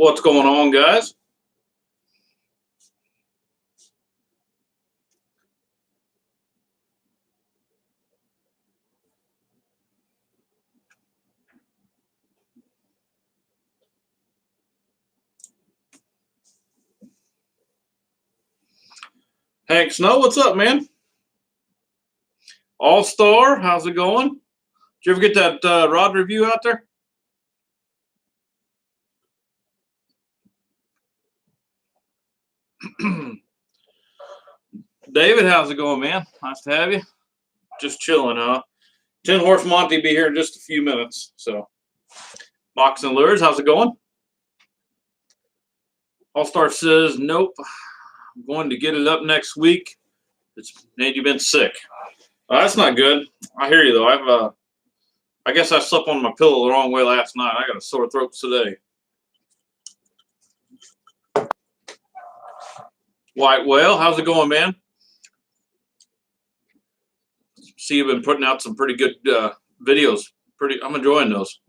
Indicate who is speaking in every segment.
Speaker 1: What's going on, guys? Hank Snow, what's up, man? All Star, how's it going? Did you ever get that rod review out there? David, how's it going, man? Nice to have you. Just chilling, huh? Tin Horse Monty be here in just a few minutes. So, Moccasin Lures, how's it going? All Star says, nope. I'm going to get it up next week. You've been sick. That's not good. I hear you though. I guess I slept on my pillow the wrong way last night. I got a sore throat today. White Whale, how's it going, man? See, you've been putting out some pretty good videos. I'm enjoying those.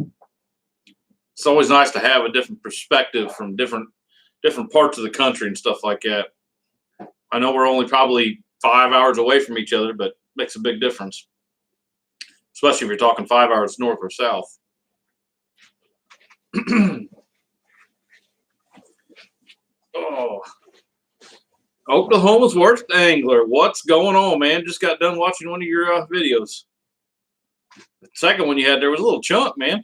Speaker 1: It's always nice to have a different perspective from different parts of the country and stuff like that. I know we're only probably 5 hours away from each other, but it makes a big difference, especially if you're talking 5 hours north or south. Oh, Oklahoma's worst angler. What's going on, man? Just got done watching one of your videos. The second one you had there was a little chunk, man.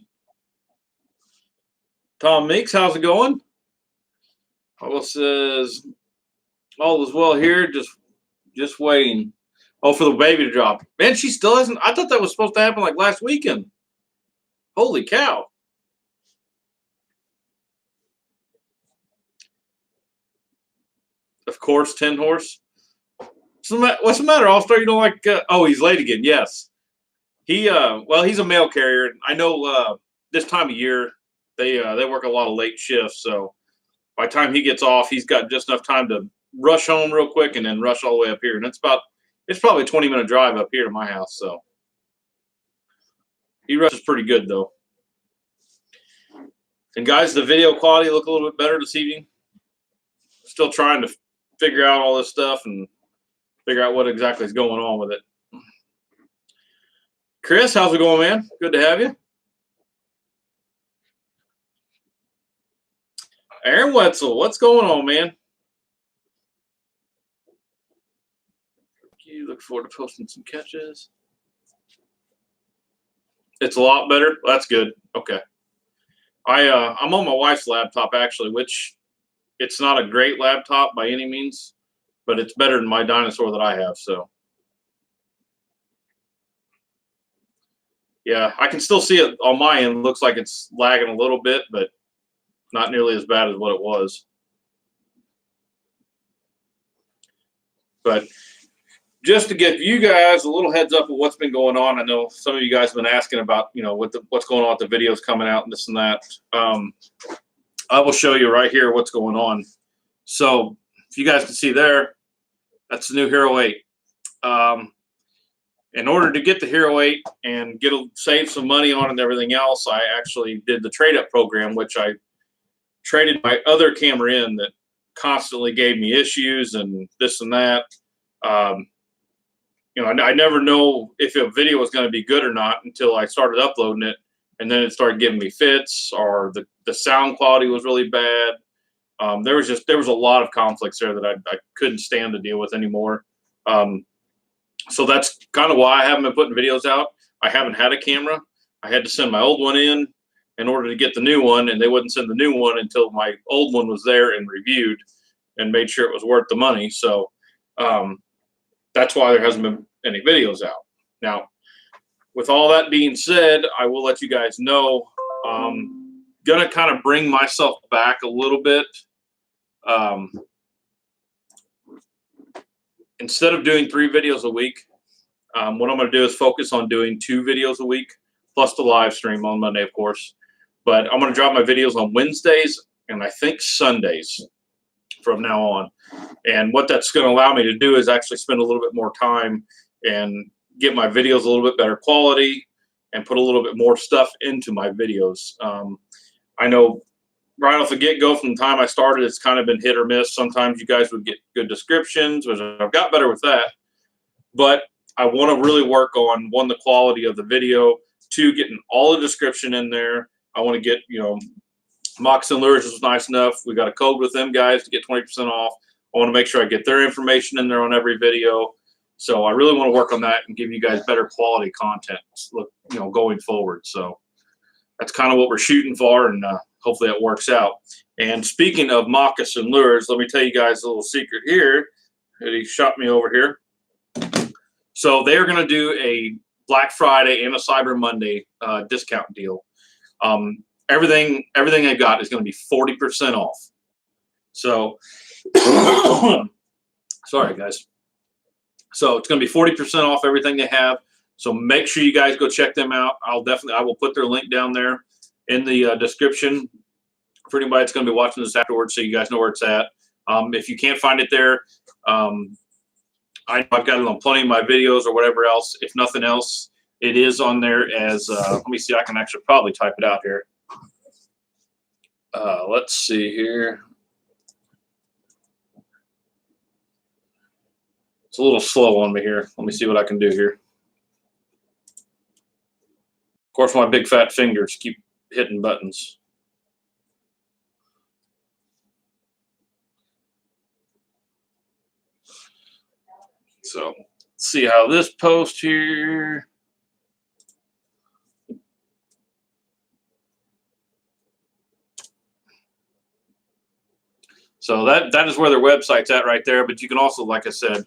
Speaker 1: Tom Meeks, how's it going? Paula says, all is well here, just waiting. Oh, for the baby to drop. Man, she still hasn't. I thought that was supposed to happen like last weekend. Holy cow. Of course, Tin Horse. What's the matter, All-Star? You don't like, oh, he's late again. Yes. Well, he's a mail carrier. I know this time of year, they work a lot of late shifts. So by the time he gets off, he's got just enough time to rush home real quick and then rush all the way up here. And it's probably a 20-minute drive up here to my house. So he rushes pretty good, though. And guys, the video quality look a little bit better this evening. Still trying to figure out all this stuff and figure out what exactly is going on with it. Chris, how's it going, man? Good to have you. Aaron Wetzel, what's going on, man? You look forward to posting some catches. It's a lot better. Well, that's good. Okay. I'm on my wife's laptop actually, which it's not a great laptop by any means, but it's better than my dinosaur that I have. So yeah, I can still see it on my end. Looks like it's lagging a little bit, but not nearly as bad as what it was. But just to give you guys a little heads up of what's been going on, I know some of you guys have been asking about, what's going on with the videos coming out and this and that. I will show you right here what's going on. So if you guys can see there, that's the new Hero 8. In order to get the Hero 8 and save some money on it and everything else, I actually did the trade-up program, which I traded my other camera in that constantly gave me issues and this and that. I never know if a video was going to be good or not until I started uploading it, and then it started giving me fits, or the sound quality was really bad. There was a lot of conflicts there that I couldn't stand to deal with anymore. So that's kind of why I haven't been putting videos out. I haven't had a camera. I had to send my old one in order to get the new one, and they wouldn't send the new one until my old one was there and reviewed and made sure it was worth the money. So that's why there hasn't been any videos out. Now, with all that being said, I will let you guys know I'm going to kind of bring myself back a little bit. Instead of doing 3 videos a week, what I'm going to do is focus on doing 2 videos a week, plus the live stream on Monday, of course. But I'm going to drop my videos on Wednesdays and I think Sundays from now on. And what that's going to allow me to do is actually spend a little bit more time and get my videos a little bit better quality and put a little bit more stuff into my videos. I know right off the get-go, from the time I started, it's kind of been hit or miss. Sometimes you guys would get good descriptions, which I've got better with that. But I want to really work on, one, the quality of the video, two, getting all the description in there. I want to get, Moccasin Lures is nice enough. We got a code with them guys to get 20% off. I want to make sure I get their information in there on every video. So I really want to work on that and give you guys better quality content, going forward. So that's kind of what we're shooting for, and hopefully it works out. And speaking of Moccasin Lures, let me tell you guys a little secret here. He shot me over here. So they're going to do a Black Friday and a Cyber Monday discount deal. Everything they've got is going to be 40% off. So, sorry guys. So it's going to be 40% off everything they have. So make sure you guys go check them out. I will put their link down there in the description for anybody that's going to be watching this afterwards, so you guys know where it's at. If you can't find it there, I've got it on plenty of my videos or whatever else. If nothing else, it is on there as, let me see, I can actually probably type it out here. Let's see here. It's a little slow on me here. Let me see what I can do here. Of course, my big fat fingers keep hitting buttons. So let's see how this post here. So that is where their website's at right there. But you can also, like I said,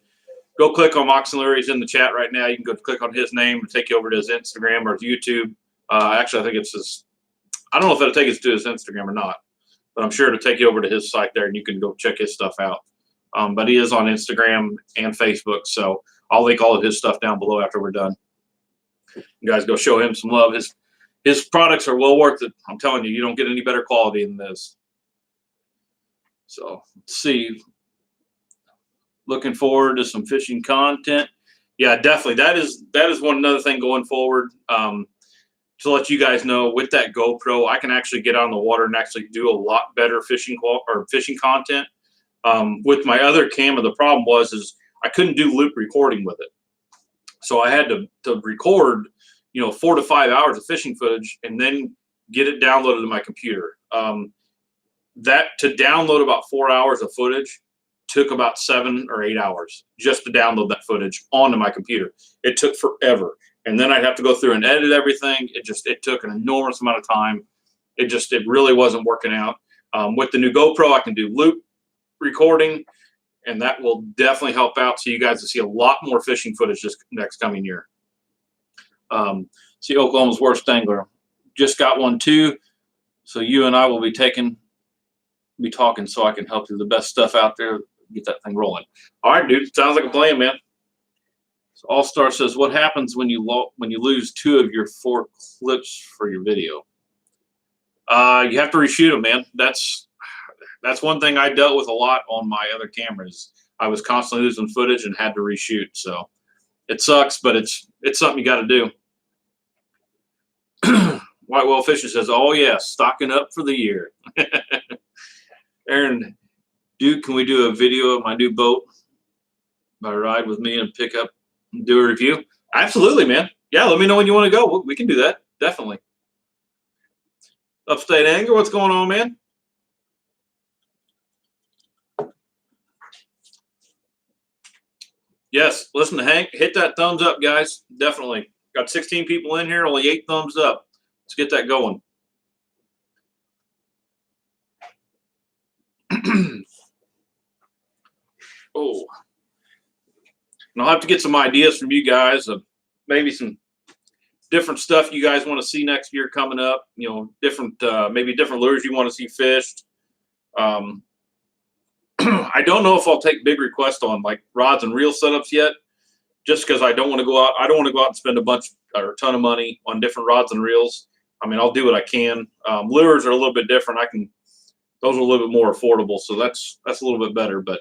Speaker 1: go click on Moccasin Lures in the chat right now. You can go click on his name and take you over to his Instagram or his YouTube. Actually, I think it's his. I don't know if it'll take us to his Instagram or not, but I'm sure it'll take you over to his site there, and you can go check his stuff out. But he is on Instagram and Facebook, so I'll link all of his stuff down below after we're done. You guys go show him some love. His products are well worth it. I'm telling you, you don't get any better quality than this. So let's see. Looking forward to some fishing content. Yeah, definitely. That is another thing going forward. To let you guys know, with that GoPro, I can actually get on the water and actually do a lot better fishing content. With my other camera, the problem is I couldn't do loop recording with it. So I had to record, 4 to 5 hours of fishing footage and then get it downloaded to my computer. That to download about 4 hours of footage took about 7 or 8 hours just to download that footage onto my computer. It took forever. And then I'd have to go through and edit everything. It took an enormous amount of time. It really wasn't working out. With the new GoPro, I can do loop recording, and that will definitely help out, so you guys will see a lot more fishing footage this next coming year. See, Oklahoma's worst angler. Just got one too. So you and I will be talking so I can help you the best stuff out there, get that thing rolling. All right, dude. Sounds like a plan, man. So All Star says, what happens when you lose 2 of your 4 clips for your video? You have to reshoot them, man. That's one thing I dealt with a lot on my other cameras. I was constantly losing footage and had to reshoot. So it sucks, but it's something you got to do. White Whale Fishing says, oh yeah, stocking up for the year. Aaron, dude, can we do a video of my new boat? My ride with me and pick up and do a review? Absolutely, man. Yeah, let me know when you want to go. We can do that. Definitely. Upstate Anger, what's going on, man? Yes, listen to Hank. Hit that thumbs up, guys. Definitely. Got 16 people in here, only 8 thumbs up. Let's get that going. Oh. And I'll have to get some ideas from you guys of maybe some different stuff you guys want to see next year coming up. Different maybe different lures you want to see fished. I don't know if I'll take big requests on like rods and reel setups yet, just because I don't want to go out. I don't want to go out and spend a ton of money on different rods and reels. I mean, I'll do what I can. Lures are a little bit different. Those are a little bit more affordable, so that's a little bit better. But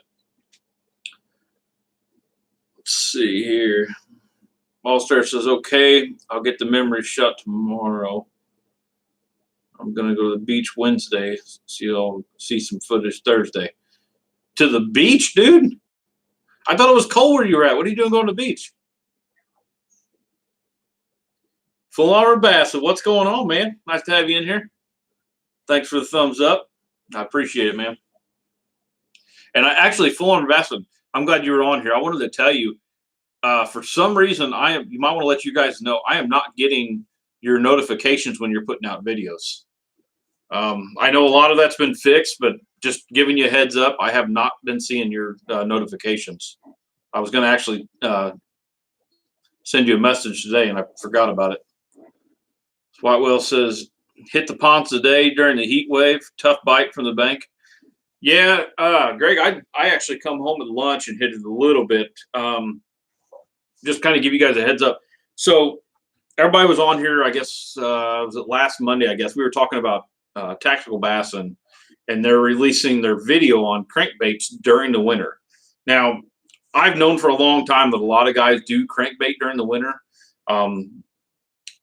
Speaker 1: let's see here. All Star says, okay, I'll get the memory shut tomorrow. I'm going to go to the beach Wednesday. So you'll see some footage Thursday. To the beach, dude? I thought it was cold where you were at. What are you doing going to the beach? Full hour Bass. What's going on, man? Nice to have you in here. Thanks for the thumbs up. I appreciate it, man. And I actually, Full on Bass, I'm glad you were on here. I wanted to tell you, for some reason, you might want to let you guys know, I am not getting your notifications when you're putting out videos. I know a lot of that's been fixed, but just giving you a heads up, I have not been seeing your notifications. I was going to actually send you a message today, and I forgot about it. White Whale says, hit the ponds today during the heat wave. Tough bite from the bank. Yeah, Greg, I actually come home at lunch and hit it a little bit. Just kind of give you guys a heads up. So everybody was on here, I guess, was it last Monday, I guess. We were talking about tactical bass, and they're releasing their video on crankbaits during the winter. Now, I've known for a long time that a lot of guys do crankbait during the winter.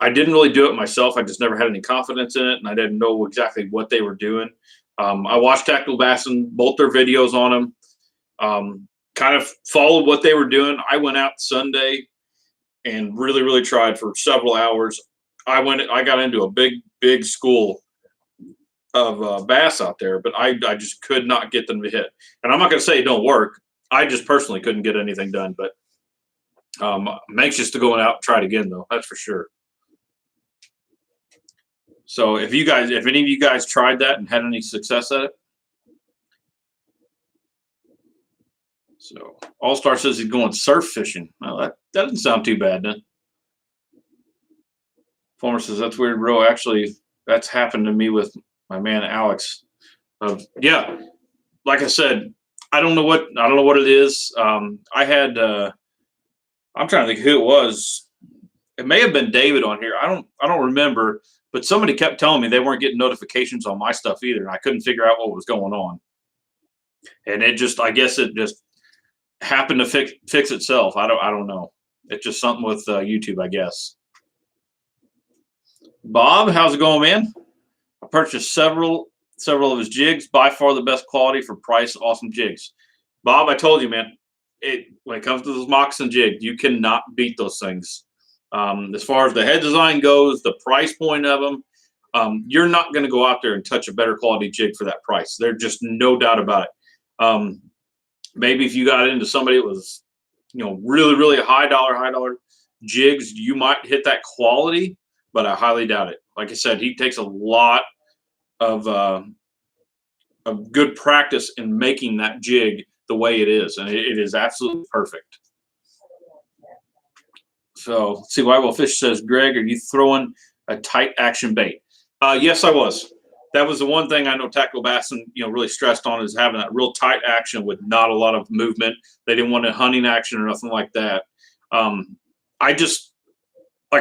Speaker 1: I didn't really do it myself. I just never had any confidence in it, and I didn't know exactly what they were doing. I watched Tactical Bass and both their videos on them. Kind of followed what they were doing. I went out Sunday and really, really tried for several hours. I got into a big school of bass out there, but I just could not get them to hit. And I'm not going to say it don't work. I just personally couldn't get anything done, but I'm anxious to go out and try it again, though. That's for sure. So if any of you guys tried that and had any success at it. So All Star says he's going surf fishing. Well, that doesn't sound too bad, then. Former says that's weird, bro. Actually, that's happened to me with my man Alex. Yeah, like I said, I don't know what it is. I had I'm trying to think who it was. It may have been David on here. I don't remember, but somebody kept telling me they weren't getting notifications on my stuff either, and I couldn't figure out what was going on. And I guess it just happened to fix itself. I don't know. It's just something with YouTube, I guess. Bob, how's it going, man? I purchased several of his jigs, by far the best quality for price, awesome jigs. Bob, I told you, man, when it comes to those moccasin jigs, you cannot beat those things. As far as the head design goes, the price point of them, you're not going to go out there and touch a better quality jig for that price. There's just no doubt about it. Maybe if you got into somebody that was, really, really high dollar jigs, you might hit that quality, but I highly doubt it. Like I said, he takes a lot of good practice in making that jig the way it is, and it is absolutely perfect. So let's see, White Whale Fish says, Greg, are you throwing a tight action bait? Yes, I was. That was the one thing I know Tactical Bass really stressed on, is having that real tight action with not a lot of movement. They didn't want a hunting action or nothing like that. Like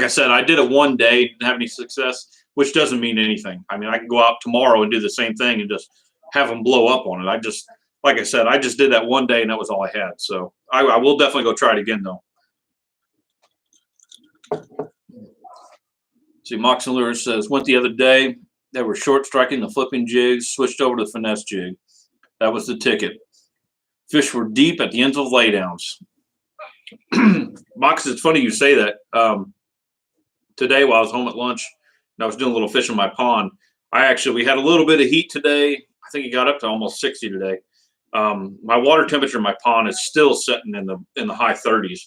Speaker 1: I said, I did it one day, didn't have any success, which doesn't mean anything. I mean, I can go out tomorrow and do the same thing and just have them blow up on it. Like I said, I just did that one day and that was all I had. So I will definitely go try it again, though. See, Moccasin Lures says, went the other day. They were short striking the flipping jigs, switched over to the finesse jig. That was the ticket. Fish were deep at the ends of laydowns. Moccasin, it's funny you say that. Today, while I was home at lunch, and I was doing a little fishing in my pond, we had a little bit of heat today. I think it got up to almost 60 today. My water temperature in my pond is still sitting in the high 30s,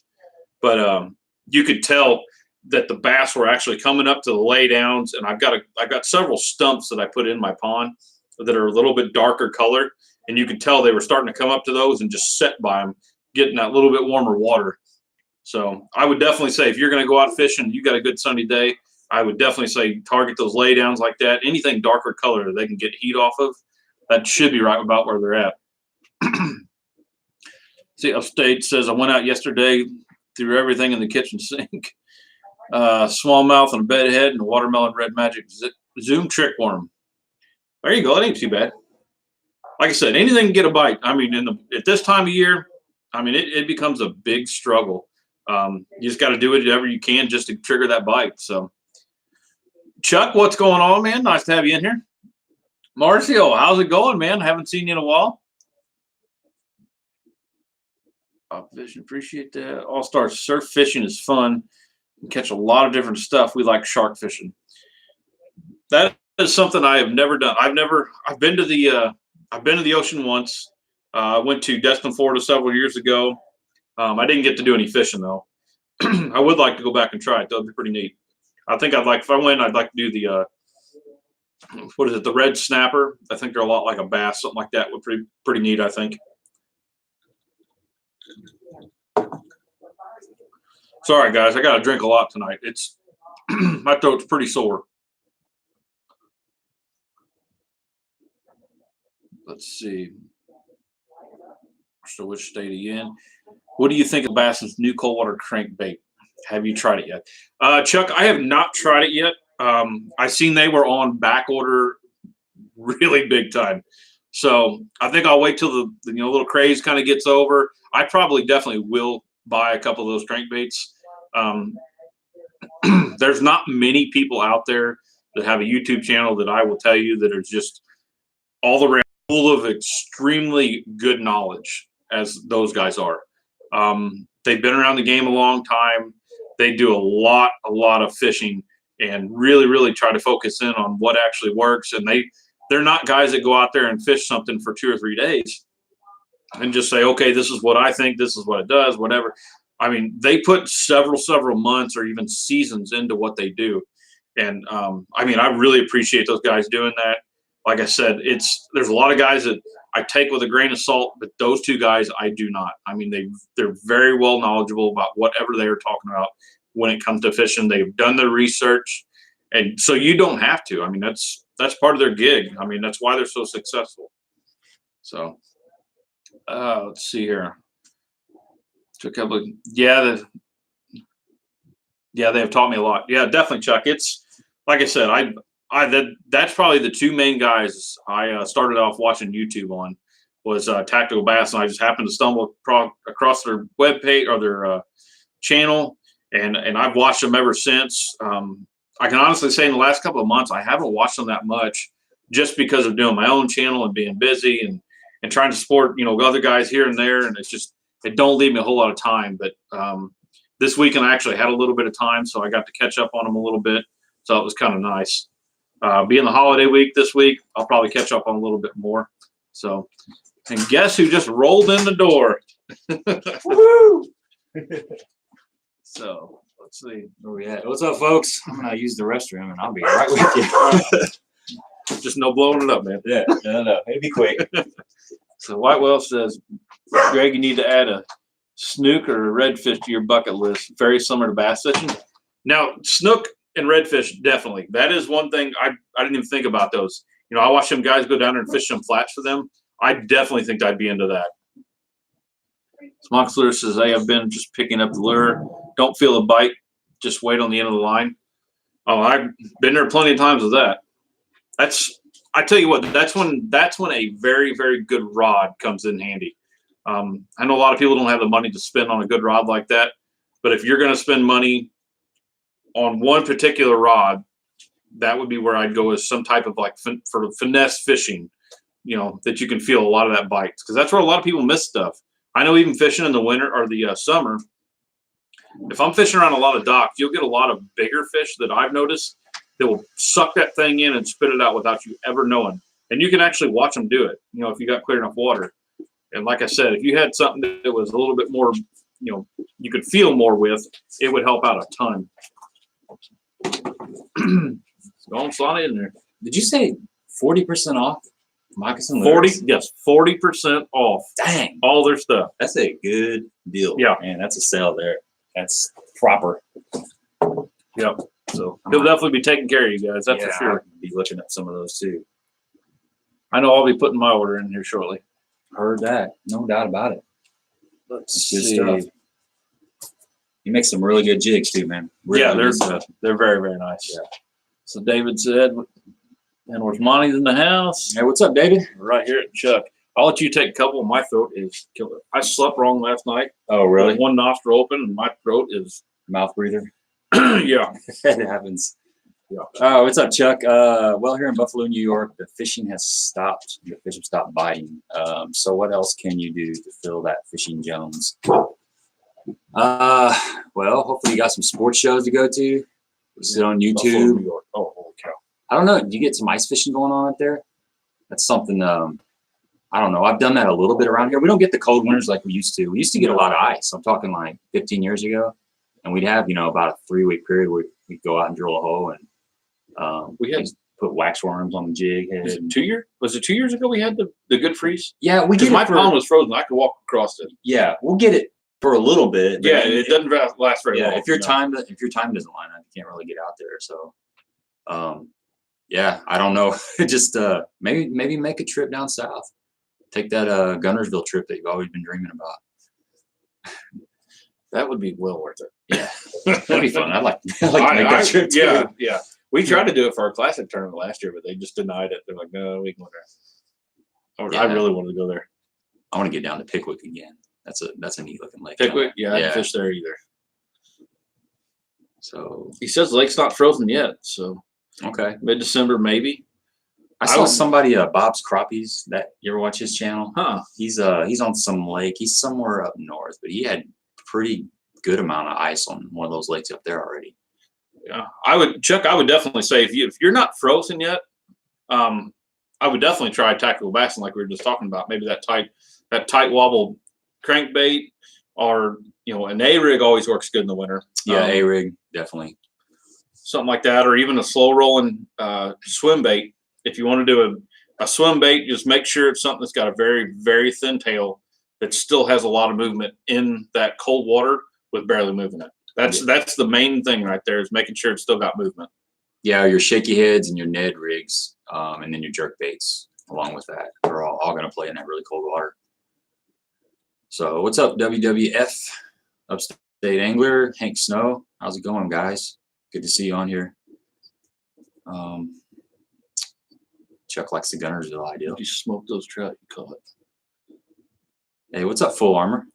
Speaker 1: but you could tell that the bass were actually coming up to the laydowns, and I've got several stumps that I put in my pond that are a little bit darker color, and you could tell they were starting to come up to those and just sit by them, getting that little bit warmer water. So I would definitely say, if you're going to go out fishing, you got a good sunny day, I would definitely say target those laydowns like that. Anything darker color that they can get heat off of, that should be right about where they're at. See, Upstate says, I went out yesterday, threw everything in the kitchen sink. Smallmouth and a bedhead and a watermelon red magic zoom trick worm. There you go. That ain't too bad. Like I said, anything can get a bite. I mean, at this time of year, I mean, it becomes a big struggle. You just got to do whatever you can just to trigger that bite. So Chuck, what's going on, man? Nice to have you in here. Marcio, how's it going, man? Haven't seen you in a while. Fishing, appreciate that. All-Star surf fishing is fun. You catch a lot of different stuff. We like shark fishing. That is something I have never done. I've been to the ocean once. I went to Destin, Florida several years ago. I didn't get to do any fishing though. I would like to go back and try it. That would be pretty neat. I think if I went, I'd like to do the what is it, the red snapper. I think they're a lot like a bass, something like that would be pretty neat, I think. Sorry guys, I got to drink a lot tonight. It's my throat's pretty sore. Let's see. So which state are you in? What do you think of Bass's new cold water crankbait? Have you tried it yet? Chuck, I have not tried it yet. I seen they were on back order really big time. So I think I'll wait till the little craze kind of gets over. I probably definitely will buy a couple of those crankbaits. There's not many people out there that have a YouTube channel that I will tell you that are just all around full of extremely good knowledge as those guys are. They've been around the game a long time. They do a lot of fishing and really try to focus in on what actually works. And they're not guys that go out there and fish something for 2 or 3 days and just say, okay, this is what I think, this is what it does, whatever. I mean, they put several months or even seasons into what they do. And I mean, I really appreciate those guys doing that. Like I said, there's a lot of guys that I take with a grain of salt, but those 2 guys I do not. I mean, they're very well knowledgeable about whatever they are talking about when it comes to fishing. They've done their research, and so you don't have to. I mean, that's part of their gig. I mean, that's why they're so successful. So let's see here. Took a couple of, they have taught me a lot. Yeah, definitely, Chuck. It's like I said, that's probably the 2 main guys I started off watching YouTube on was Tactical Bass, and I just happened to stumble across their webpage or their channel, and I've watched them ever since. I can honestly say in the last couple of months I haven't watched them that much, just because of doing my own channel and being busy and trying to support other guys here and there, and it don't leave me a whole lot of time. But this weekend I actually had a little bit of time, so I got to catch up on them a little bit. So it was kind of nice. Being the holiday week this week, I'll probably catch up on a little bit more. So, and guess who just rolled in the door? Woo! So let's see.
Speaker 2: Where we at? What's up, folks? I'm gonna use the restroom, and I'll be right with you.
Speaker 1: Just no blowing it up, man.
Speaker 2: Yeah, no, it'd be quick.
Speaker 1: So Whitewell says, Greg, you need to add a snook or a redfish to your bucket list. Very similar to bass fishing. Now, snook and redfish, definitely. That is one thing I didn't even think about those. I watch them guys go down there and fish some flats for them. I definitely think I'd be into that. Moccasin Lures says, I have been just picking up the lure. Don't feel a bite. Just wait on the end of the line. Oh, I've been there plenty of times with that. I tell you what, that's when a very good rod comes in handy. I know a lot of people don't have the money to spend on a good rod like that, but if you're going to spend money on one particular rod, that would be where I'd go, as some type of for finesse fishing, that you can feel a lot of that bite, because that's where a lot of people miss stuff. I know even fishing in the winter or the summer, if I'm fishing around a lot of docks, you'll get a lot of bigger fish that I've noticed that will suck that thing in and spit it out without you ever knowing. And you can actually watch them do it, if you got clear enough water. And like I said, if you had something that was a little bit more, you could feel more with, it would help out a ton. Don't slide in there.
Speaker 2: Did you say 40% off Moccasin Lures?
Speaker 1: 40% off.
Speaker 2: Dang.
Speaker 1: All their stuff.
Speaker 2: That's a good deal.
Speaker 1: Yeah.
Speaker 2: Man, that's a sale there. That's proper.
Speaker 1: Yep. So he'll definitely be taking care of you guys. That's for sure.
Speaker 2: I'll be looking at some of those too.
Speaker 1: I know I'll be putting my order in here shortly.
Speaker 2: Heard that. No doubt about it.
Speaker 1: Let's
Speaker 2: good
Speaker 1: see.
Speaker 2: Stuff. You make some really good jigs too, man. Really
Speaker 1: they're very nice.
Speaker 2: Yeah.
Speaker 1: So David said, Tin Horse Monty's in the house.
Speaker 2: Hey, what's up, David?
Speaker 1: Right here at Chuck. I'll let you take a couple. My throat is killer. I slept wrong last night.
Speaker 2: Oh, really?
Speaker 1: With one nostril open, and my throat is
Speaker 2: mouth breather.
Speaker 1: Yeah.
Speaker 2: It happens.
Speaker 1: Yeah.
Speaker 2: What's up, Chuck? Well, here in Buffalo, New York, the fishing has stopped. The fish have stopped biting. So what else can you do to fill that fishing Jones? Well, hopefully you got some sports shows to go to. Sit on
Speaker 1: Buffalo,
Speaker 2: YouTube.
Speaker 1: New York. Oh, holy cow.
Speaker 2: I don't know. Do you get some ice fishing going on out there? That's something. I don't know. I've done that a little bit around here. We don't get the cold winters like we used to. We used to get a lot of ice. I'm talking like 15 years ago, and we'd have about a 3-week period where we'd go out and drill a hole and
Speaker 1: We had
Speaker 2: put wax worms on the jig head.
Speaker 1: Was it 2 years? Was it 2 years ago we had the good freeze?
Speaker 2: Yeah, we
Speaker 1: Because
Speaker 2: get
Speaker 1: my
Speaker 2: it for,
Speaker 1: pond was frozen. I could walk across it.
Speaker 2: yeah, we'll get it for a little bit.
Speaker 1: Yeah, it doesn't last very long.
Speaker 2: If your time doesn't line up, you can't really get out there. So, yeah, I don't know. Just maybe make a trip down south. Take that Gunnersville trip that you've always been dreaming about.
Speaker 1: That would be well worth it.
Speaker 2: Yeah, that'd be fun. I'd like to make that trip too.
Speaker 1: Yeah, yeah. We tried to do it for our classic tournament last year, but they just denied it. They're like, no, we can go there. I really wanted to go there.
Speaker 2: I want to get down to Pickwick again. That's a neat looking lake.
Speaker 1: Pickwick, yeah, I didn't fish there either.
Speaker 2: So
Speaker 1: he says the lake's not frozen yet, so
Speaker 2: okay,
Speaker 1: mid-December maybe.
Speaker 2: I saw somebody Bob's Crappies. That you ever watch his channel?
Speaker 1: Huh?
Speaker 2: He's on some lake. He's somewhere up north, but he had pretty good amount of ice on one of those lakes up there already.
Speaker 1: Yeah, Chuck. I would definitely say if you're not frozen yet, I would definitely try tactical bassing like we were just talking about. Maybe that tight wobble crankbait, or an A-rig always works good in the winter.
Speaker 2: Yeah, A-rig definitely.
Speaker 1: Something like that, or even a slow rolling swim bait. If you want to do a swim bait, just make sure it's something that's got a very, very thin tail that still has a lot of movement in that cold water with barely moving it. That's the main thing right there, is making sure it's still got movement.
Speaker 2: Yeah, your shaky heads and your Ned rigs, and then your jerk baits along with that. They're all going to play in that really cold water. So what's up, WWF? Upstate Angler, Hank Snow. How's it going, guys? Good to see you on here. Chuck likes the Gunnersville ideal.
Speaker 1: You smoked those trout you caught.
Speaker 2: Hey, what's up, Full Armor?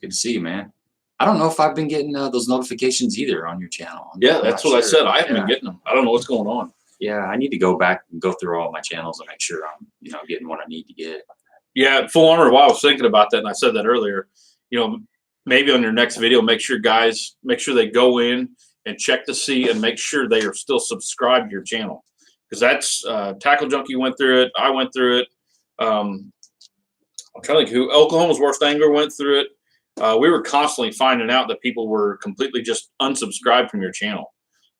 Speaker 2: Good to see you, man. I don't know if I've been getting those notifications either on your channel.
Speaker 1: Yeah, that's what I said. I haven't been getting them. I don't know what's going on.
Speaker 2: Yeah, I need to go back and go through all my channels and make sure I'm, getting what I need to get.
Speaker 1: Yeah, Full Armor. While I was thinking about that, and I said that earlier, maybe on your next video, make sure they go in and check to see and make sure they are still subscribed to your channel. Because that's Tackle Junkie went through it. I went through it. I'm trying to think who Oklahoma's Worst Angler went through it. We were constantly finding out that people were completely just unsubscribed from your channel.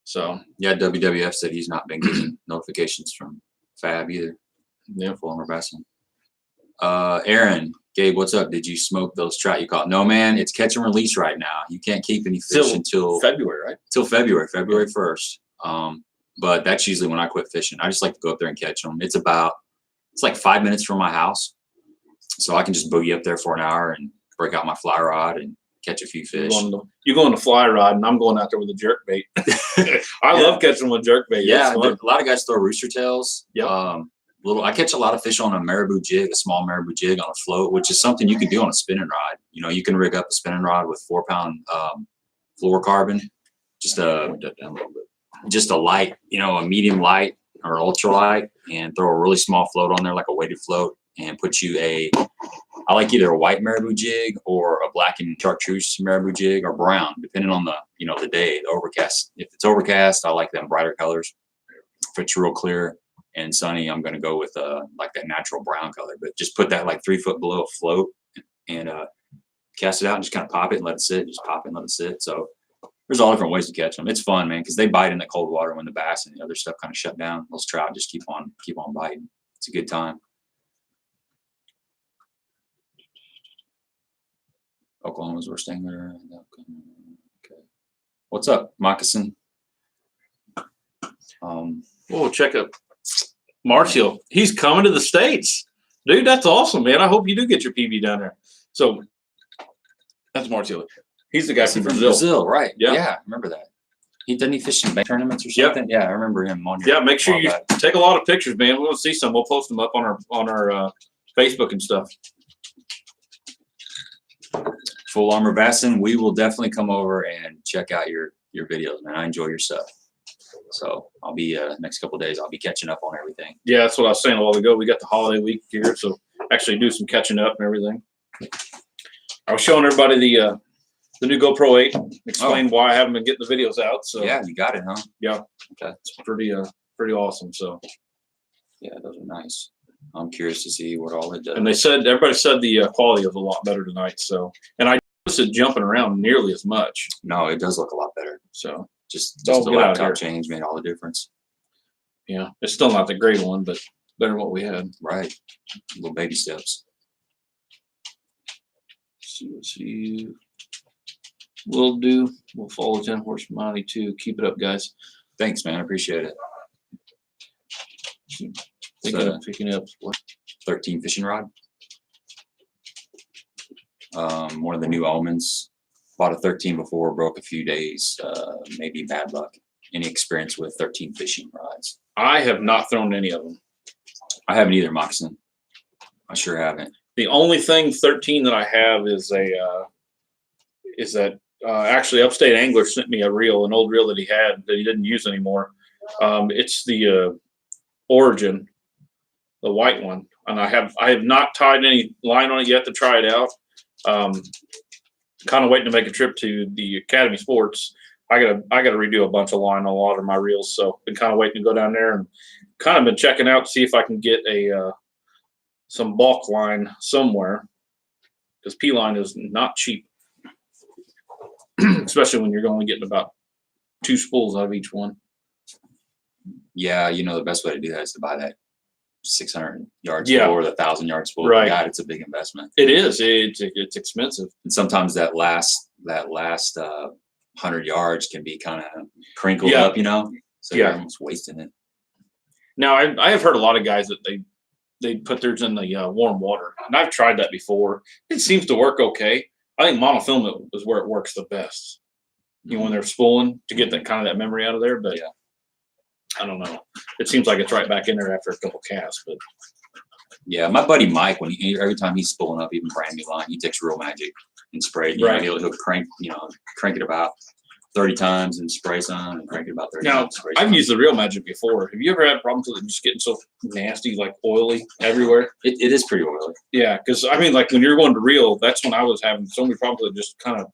Speaker 1: So
Speaker 2: yeah, WWF said he's not been getting notifications from Fab either.
Speaker 1: Yeah,
Speaker 2: Full Armor Bassing. Aaron, Gabe, what's up? Did you smoke those trout you caught? No, man. It's catch and release right now. You can't keep any fish until
Speaker 1: February, right?
Speaker 2: Till February 1st. But that's usually when I quit fishing. I just like to go up there and catch them. It's like 5 minutes from my house, so I can just boogie up there for an hour and break out my fly rod and catch a few fish.
Speaker 1: You go on the fly rod, and I'm going out there with a jerk bait. I love catching with jerk bait.
Speaker 2: Yeah, a lot of guys throw rooster tails.
Speaker 1: Yep.
Speaker 2: I catch a lot of fish on a marabou jig, a small marabou jig on a float, which is something you can do on a spinning rod. You can rig up a spinning rod with 4-pound fluorocarbon, just a light, a medium light or ultra light, and throw a really small float on there, like a weighted float, and put you I like either a white marabou jig or a black and chartreuse marabou jig, or brown, depending on the day, the overcast. If it's overcast, I like them brighter colors. If it's real clear and sunny, I'm going to go with like that natural brown color, but just put that like 3 foot below a float and cast it out and just kind of pop it and let it sit. Just pop it and let it sit. So there's all different ways to catch them. It's fun, man, because they bite in the cold water when the bass and the other stuff kind of shut down. Those trout just keep on biting. It's a good time. Oklahoma's Worst Angler. Okay. What's up, Moccasin?
Speaker 1: Check out Marcio. He's coming to the States. Dude, that's awesome, man. I hope you do get your PB down there. So that's Marcio. He's the guy from Brazil.
Speaker 2: Brazil, right.
Speaker 1: Yeah.
Speaker 2: Yeah, I remember that. Doesn't he fish in bank tournaments or something? Yep. Yeah, I remember him on here.
Speaker 1: Yeah, make sure you take a lot of pictures, man. We want to see some. We'll post them up on our Facebook and stuff.
Speaker 2: Full Armor Bassing, we will definitely come over and check out your videos, man. I enjoy your stuff. So I'll be next couple of days. I'll be catching up on everything.
Speaker 1: Yeah, that's what I was saying a while ago. We got the holiday week here, so actually do some catching up and everything. I was showing everybody the new GoPro 8. Explain why I haven't been getting the videos out. So
Speaker 2: yeah, you got it, huh?
Speaker 1: Yeah.
Speaker 2: Okay.
Speaker 1: It's pretty awesome. So
Speaker 2: yeah, those are nice. I'm curious to see what all it does.
Speaker 1: and everybody said the quality was a lot better tonight. So and I noticed it jumping around nearly as much.
Speaker 2: No, it does look a lot better.
Speaker 1: So
Speaker 2: just
Speaker 1: Don't
Speaker 2: the
Speaker 1: get out
Speaker 2: laptop
Speaker 1: here.
Speaker 2: change made all the difference.
Speaker 1: yeah, it's still not the great one, but better than what we had.
Speaker 2: Right. Little baby steps.
Speaker 1: See, we'll follow Tin Horse Monty too. Keep it up, guys.
Speaker 2: Thanks, man. I appreciate it.
Speaker 1: Picking up what?
Speaker 2: 13 fishing rod. One of the new almonds. Bought a 13 before, broke a few days. Maybe bad luck. Any experience with 13 fishing rods?
Speaker 1: I have not thrown any of them.
Speaker 2: I haven't either, Moccasin. I sure haven't.
Speaker 1: The only thing 13 that I have is actually Upstate Angler sent me an old reel that he had that he didn't use anymore. It's the Origin, the white one, and I have not tied any line on it yet to try it out. Kind of waiting to make a trip to the Academy Sports. I gotta redo a bunch of line on a lot of my reels, so been kind of waiting to go down there and kind of been checking out to see if I can get some bulk line somewhere, because P line is not cheap, especially when you're only getting about 2 spools out of each one.
Speaker 2: Yeah, the best way to do that is to buy that 600 yard
Speaker 1: Yeah.
Speaker 2: spool or the 1,000 yard spool.
Speaker 1: Right.
Speaker 2: God, it's a big investment.
Speaker 1: It is. It's expensive.
Speaker 2: And sometimes that last 100 yards can be kind of crinkled
Speaker 1: Yeah.
Speaker 2: up, So
Speaker 1: Yeah.
Speaker 2: you're almost wasting it.
Speaker 1: Now I have heard a lot of guys that they put theirs in the warm water, and I've tried that before. It seems to work okay. I think monofilament is where it works the best. When they're spooling to get that kind of that memory out of there, but
Speaker 2: Yeah.
Speaker 1: I don't know. It seems like it's right back in there after a couple casts, but
Speaker 2: Yeah, my buddy Mike, every time he's spooling up even brand new line, he takes Real Magic and spray it.
Speaker 1: Right.
Speaker 2: He'll crank it about 30 times and spray some, and crank it about 30
Speaker 1: now
Speaker 2: times. Spray
Speaker 1: I've
Speaker 2: some.
Speaker 1: used the Real Magic before. Have you ever had problems with it just getting so nasty, like oily everywhere?
Speaker 2: It is pretty oily.
Speaker 1: Yeah, because I mean, like when you're going to reel, that's when I was having so many problems with it, just kind of.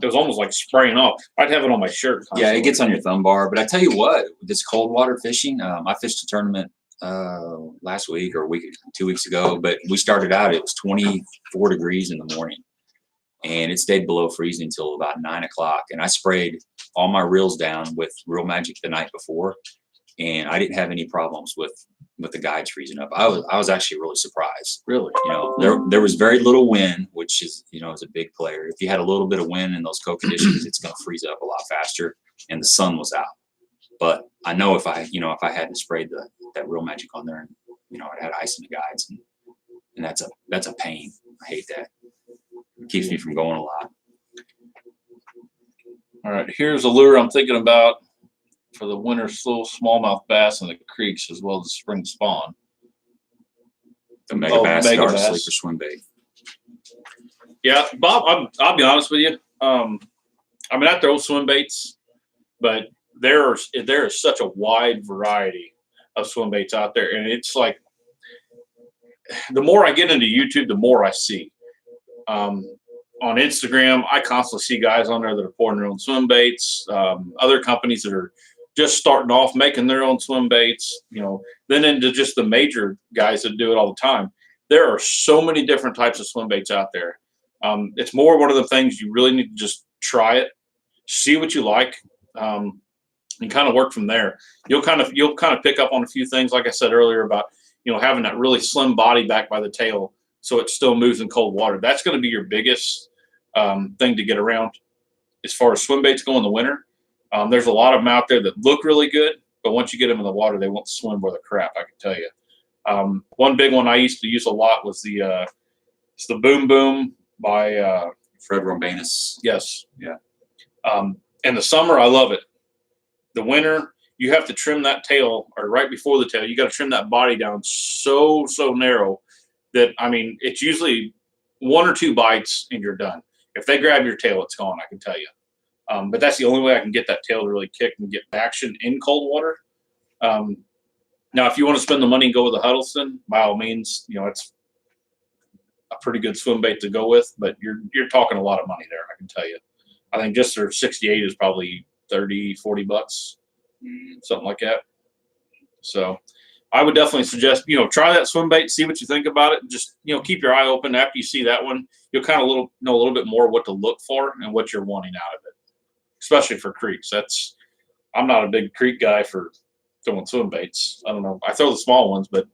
Speaker 1: It was almost like spraying off. I'd have it on my shirt.
Speaker 2: Yeah,
Speaker 1: constantly.
Speaker 2: it gets on your thumb bar. But I tell you what, this cold water fishing, I fished a tournament last week or 2 weeks ago. But we started out, it was 24 degrees in the morning, and it stayed below freezing until about 9 o'clock. And I sprayed all my reels down with Real Magic the night before, and I didn't have any problems with the guides freezing up. I was actually really surprised.
Speaker 1: Really.
Speaker 2: There was very little wind, which is is a big player. If you had a little bit of wind in those cold conditions, it's going to freeze up a lot faster. And the sun was out. But I know if I hadn't sprayed that Real Magic on there, and it had ice in the guides, and that's a pain. I hate that. It keeps me from going a lot.
Speaker 1: All right, here's a lure I'm thinking about for the winter smallmouth bass in the creeks as well as spring spawn.
Speaker 2: The mega bass,
Speaker 1: mega
Speaker 2: or
Speaker 1: bass.
Speaker 2: sleeper swim bait.
Speaker 1: Yeah, Bob, I'll be honest with you. I mean, I throw swim baits, but there is such a wide variety of swim baits out there, and it's like the more I get into YouTube, the more I see. On Instagram, I constantly see guys on there that are pouring their own swim baits. Other companies that are just starting off making their own swim baits. Then into just the major guys that do it all the time. There are so many different types of swim baits out there. It's more one of the things you really need to just try it, see what you like, and kind of work from there. You'll kind of pick up on a few things, like I said earlier, about having that really slim body back by the tail, so it still moves in cold water. That's going to be your biggest thing to get around as far as swim baits go in the winter. There's a lot of them out there that look really good, but once you get them in the water, they won't swim worth a crap, I can tell you. One big one I used to use a lot was it's the Boom Boom by
Speaker 2: Fred Rombanus.
Speaker 1: Yes.
Speaker 2: Yeah.
Speaker 1: In the summer, I love it. The winter, you have to trim that tail, or right before the tail, you got to trim that body down so narrow that, I mean, it's usually 1 or 2 bites and you're done. If they grab your tail, it's gone, I can tell you. But that's the only way I can get that tail to really kick and get action in cold water. Now, if you want to spend the money and go with a Huddleston, by all means, it's a pretty good swim bait to go with, but you're talking a lot of money there, I can tell you. I think just their 68 is probably 30, 40 bucks, something like that. So I would definitely suggest, try that swim bait, see what you think about it. Just, keep your eye open. After you see that one, you'll kind of know a little bit more what to look for and what you're wanting out of it, especially for creeks. I'm not a big creek guy for throwing swim baits. I don't know. I throw the small ones, but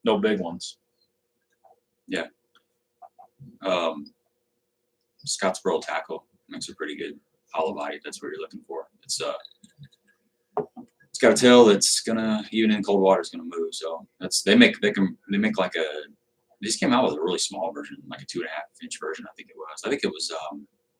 Speaker 1: no big ones.
Speaker 2: Yeah. Scottsboro tackle makes a pretty good hollow body. That's what you're looking for. It's got a tail that's gonna, even in cold water, it's gonna move. So they make like they just came out with a really small version, like a 2.5 inch version. I think it was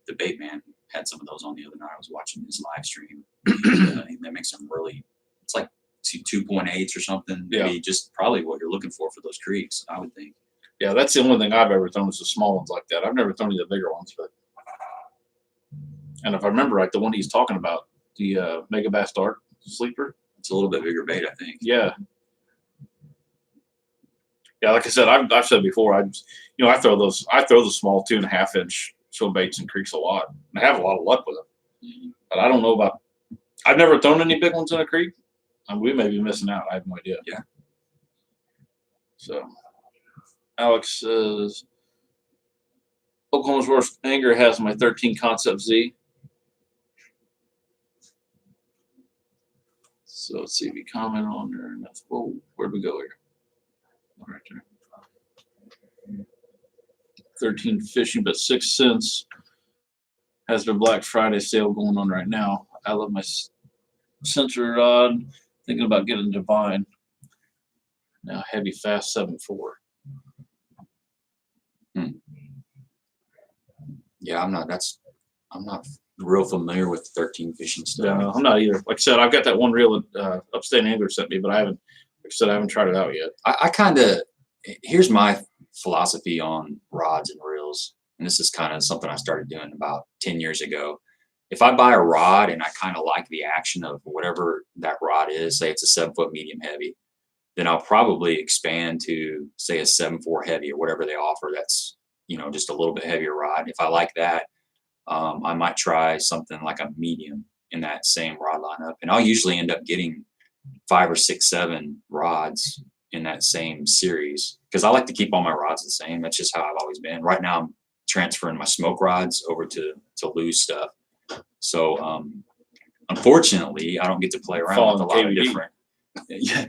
Speaker 2: the Bait Man had some of those on the other night. I was watching his live stream. They make some really, it's like 2.8s or something.
Speaker 1: Yeah.
Speaker 2: Maybe just probably what you're looking for those creeks, I would think.
Speaker 1: Yeah, that's the only thing I've ever thrown is the small ones like that. I've never thrown any of the bigger ones, and if I remember right, the one he's talking about, the Mega Bass Dart Sleeper,
Speaker 2: it's a little bit bigger bait, I think.
Speaker 1: Yeah. Yeah, like I said, I've said before, I throw the small 2.5 inch swim baits in creeks a lot, and I have a lot of luck with them.
Speaker 2: Mm-hmm.
Speaker 1: But I don't know about. I've never thrown any big ones in a creek. We may be missing out. I have no idea.
Speaker 2: Yeah.
Speaker 1: So, Alex says, Oklahoma's worst anger has my 13 Concept Z. So let's see if you comment on there. Whoa, where'd we go here? Right there. 13 fishing, but 6 cents has their Black Friday sale going on right now. I love my sensor rod. Thinking about getting Divine. Now heavy fast 7.4.
Speaker 2: Yeah, I'm not real familiar with 13 fishing stuff.
Speaker 1: No, I'm not either. Like I said, I've got that one reel that Upstate Angler sent me, but I haven't tried it out yet.
Speaker 2: I kind of, here's my philosophy on rods and reels, and this is kind of something I started doing about 10 years ago. If I buy a rod and I kind of like the action of whatever that rod is, say it's a 7-foot medium heavy, then I'll probably expand to say a 7.4 heavy or whatever they offer. That's, just a little bit heavier rod. If I like that, I might try something like a medium in that same rod lineup, and I'll usually end up getting 5 or 6, 7 rods in that same series because I like to keep all my rods the same. That's just how I've always been. Right now, I'm transferring my smoke rods over to loose stuff. So, unfortunately, I don't get to play around with a lot of different. Yeah,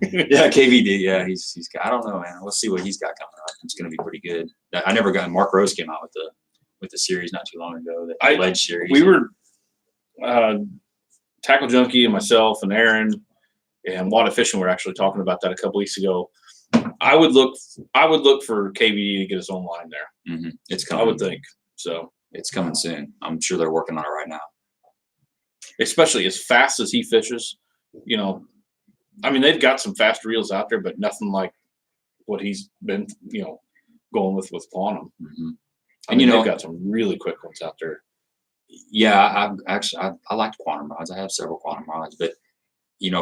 Speaker 2: KVD. Yeah, he's got. I don't know, man. We'll see what he's got coming up. It's going to be pretty good. I never got. Mark Rose came out with the series not too long ago. The Ledge series.
Speaker 1: We were Tackle Junkie and myself and Aaron and Water Fishing were actually talking about that a couple weeks ago. I would look for KVD to get his own line there.
Speaker 2: Mm-hmm. It's coming.
Speaker 1: I would think so.
Speaker 2: It's coming soon. I'm sure they're working on it right now.
Speaker 1: Especially as fast as he fishes, they've got some fast reels out there, but nothing like what he's been, going with Quantum.
Speaker 2: Mm-hmm.
Speaker 1: And they've got some really quick ones out there.
Speaker 2: Yeah, I liked Quantum rods. I have several Quantum rods, but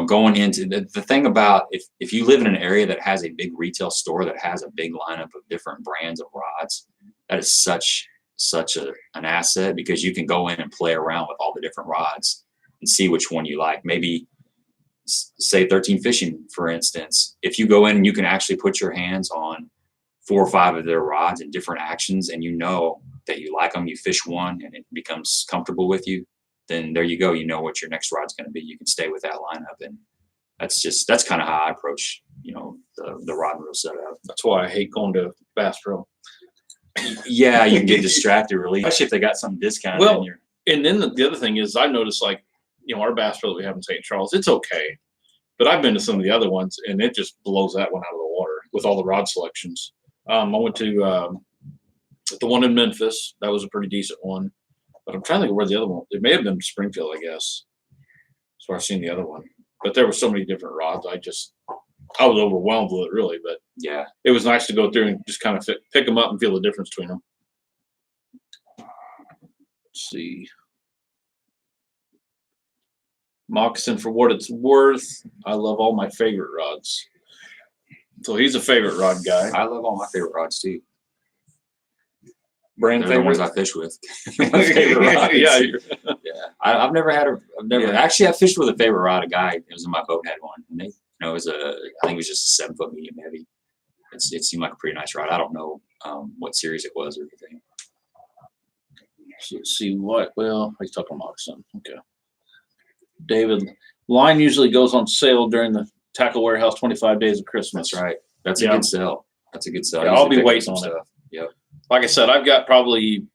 Speaker 2: going into the thing about if you live in an area that has a big retail store that has a big lineup of different brands of rods, that is such an asset because you can go in and play around with all the different rods and see which one you like. Maybe say 13 Fishing, for instance, if you go in and you can actually put your hands on 4 or 5 of their rods and different actions, and that you like them, you fish one and it becomes comfortable with you, then there you go. You know what your next rod's going to be. You can stay with that lineup. And that's kind of how I approach, the rod and reel setup.
Speaker 1: That's why I hate going to Bass Pro.
Speaker 2: Yeah, you can get distracted really, especially if they got some discount.
Speaker 1: Well, and then the other thing is I noticed our Bass Pro that we have in St. Charles, it's okay. But I've been to some of the other ones and it just blows that one out of the water with all the rod selections. I went to the one in Memphis. That was a pretty decent one. But I'm trying to think of where the other one. It may have been Springfield, I guess. So I've seen the other one. But there were so many different rods. I was overwhelmed with it, really. But
Speaker 2: yeah,
Speaker 1: it was nice to go through and just kind of pick them up and feel the difference between them. Let's see. Moccasin for what it's worth. I love all my favorite rods. So he's a favorite rod guy.
Speaker 2: I love all my favorite rods too.
Speaker 1: Brand
Speaker 2: They're the ones I
Speaker 1: favorite.
Speaker 2: fish with. My favorite rods.
Speaker 1: Yeah.
Speaker 2: Yeah. I've never actually I fished with a favorite rod. A guy, it was in my boat, had one. And they, it was I think it was just a 7-foot medium heavy. It seemed like a pretty nice rod. I don't know what series it was or anything.
Speaker 1: So let's see what. Well, he's talking moccasin. Okay. David, line usually goes on sale during the tackle warehouse 25 days of Christmas.
Speaker 2: That's right. That's a good sell. That's a good sell.
Speaker 1: Yeah, I'll be waiting on it.
Speaker 2: Yep.
Speaker 1: Like I said, I've got probably,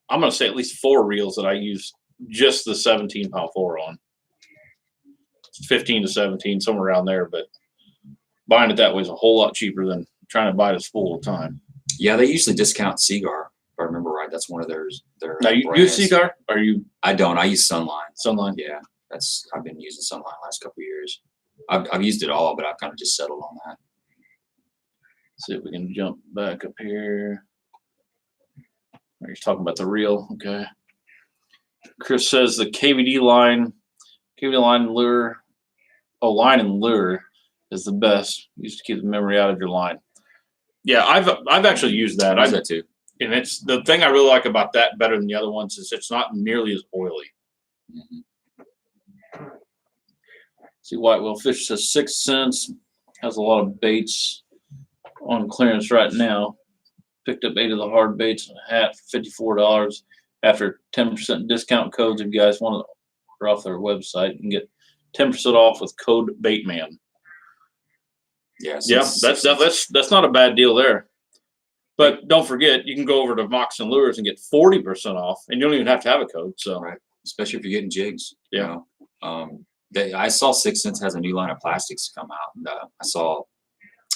Speaker 1: I'm going to say at least 4 reels that I use just the 17-pound fluoro on. 15 to 17, somewhere around there. But buying it that way is a whole lot cheaper than trying to buy it a spool at a time.
Speaker 2: Yeah, they usually discount Seagar. If I remember right, that's one of their
Speaker 1: Now you use Seagar? Or you?
Speaker 2: I don't. I use Sunline.
Speaker 1: Sunline.
Speaker 2: Yeah, I've been using Sunline the last couple of years. I've used it all, but I've kind of just settled on that.
Speaker 1: See if we can jump back up here. You're talking about the reel, okay. Chris says the KVD line lure, line and lure is the best. Used to keep the memory out of your line. Yeah, I've actually used that.
Speaker 2: I use that too.
Speaker 1: And it's the thing I really like about that better than the other ones is it's not nearly as oily.
Speaker 2: Mm-hmm.
Speaker 1: See, Whitewell Fish says 6 cents. Has a lot of baits on clearance right now. Picked up 8 of the hard baits and a hat for $54 after 10% discount codes. If you guys want to order off their website, you can get 10% off with code Baitman.
Speaker 2: Yes.
Speaker 1: Yeah, that's not a bad deal there. But don't forget, you can go over to Moccasin Lures and get 40% off, and you don't even have to have a code. So,
Speaker 2: right, especially if you're getting jigs.
Speaker 1: Yeah.
Speaker 2: I saw 6 Cents has a new line of plastics come out, and I saw,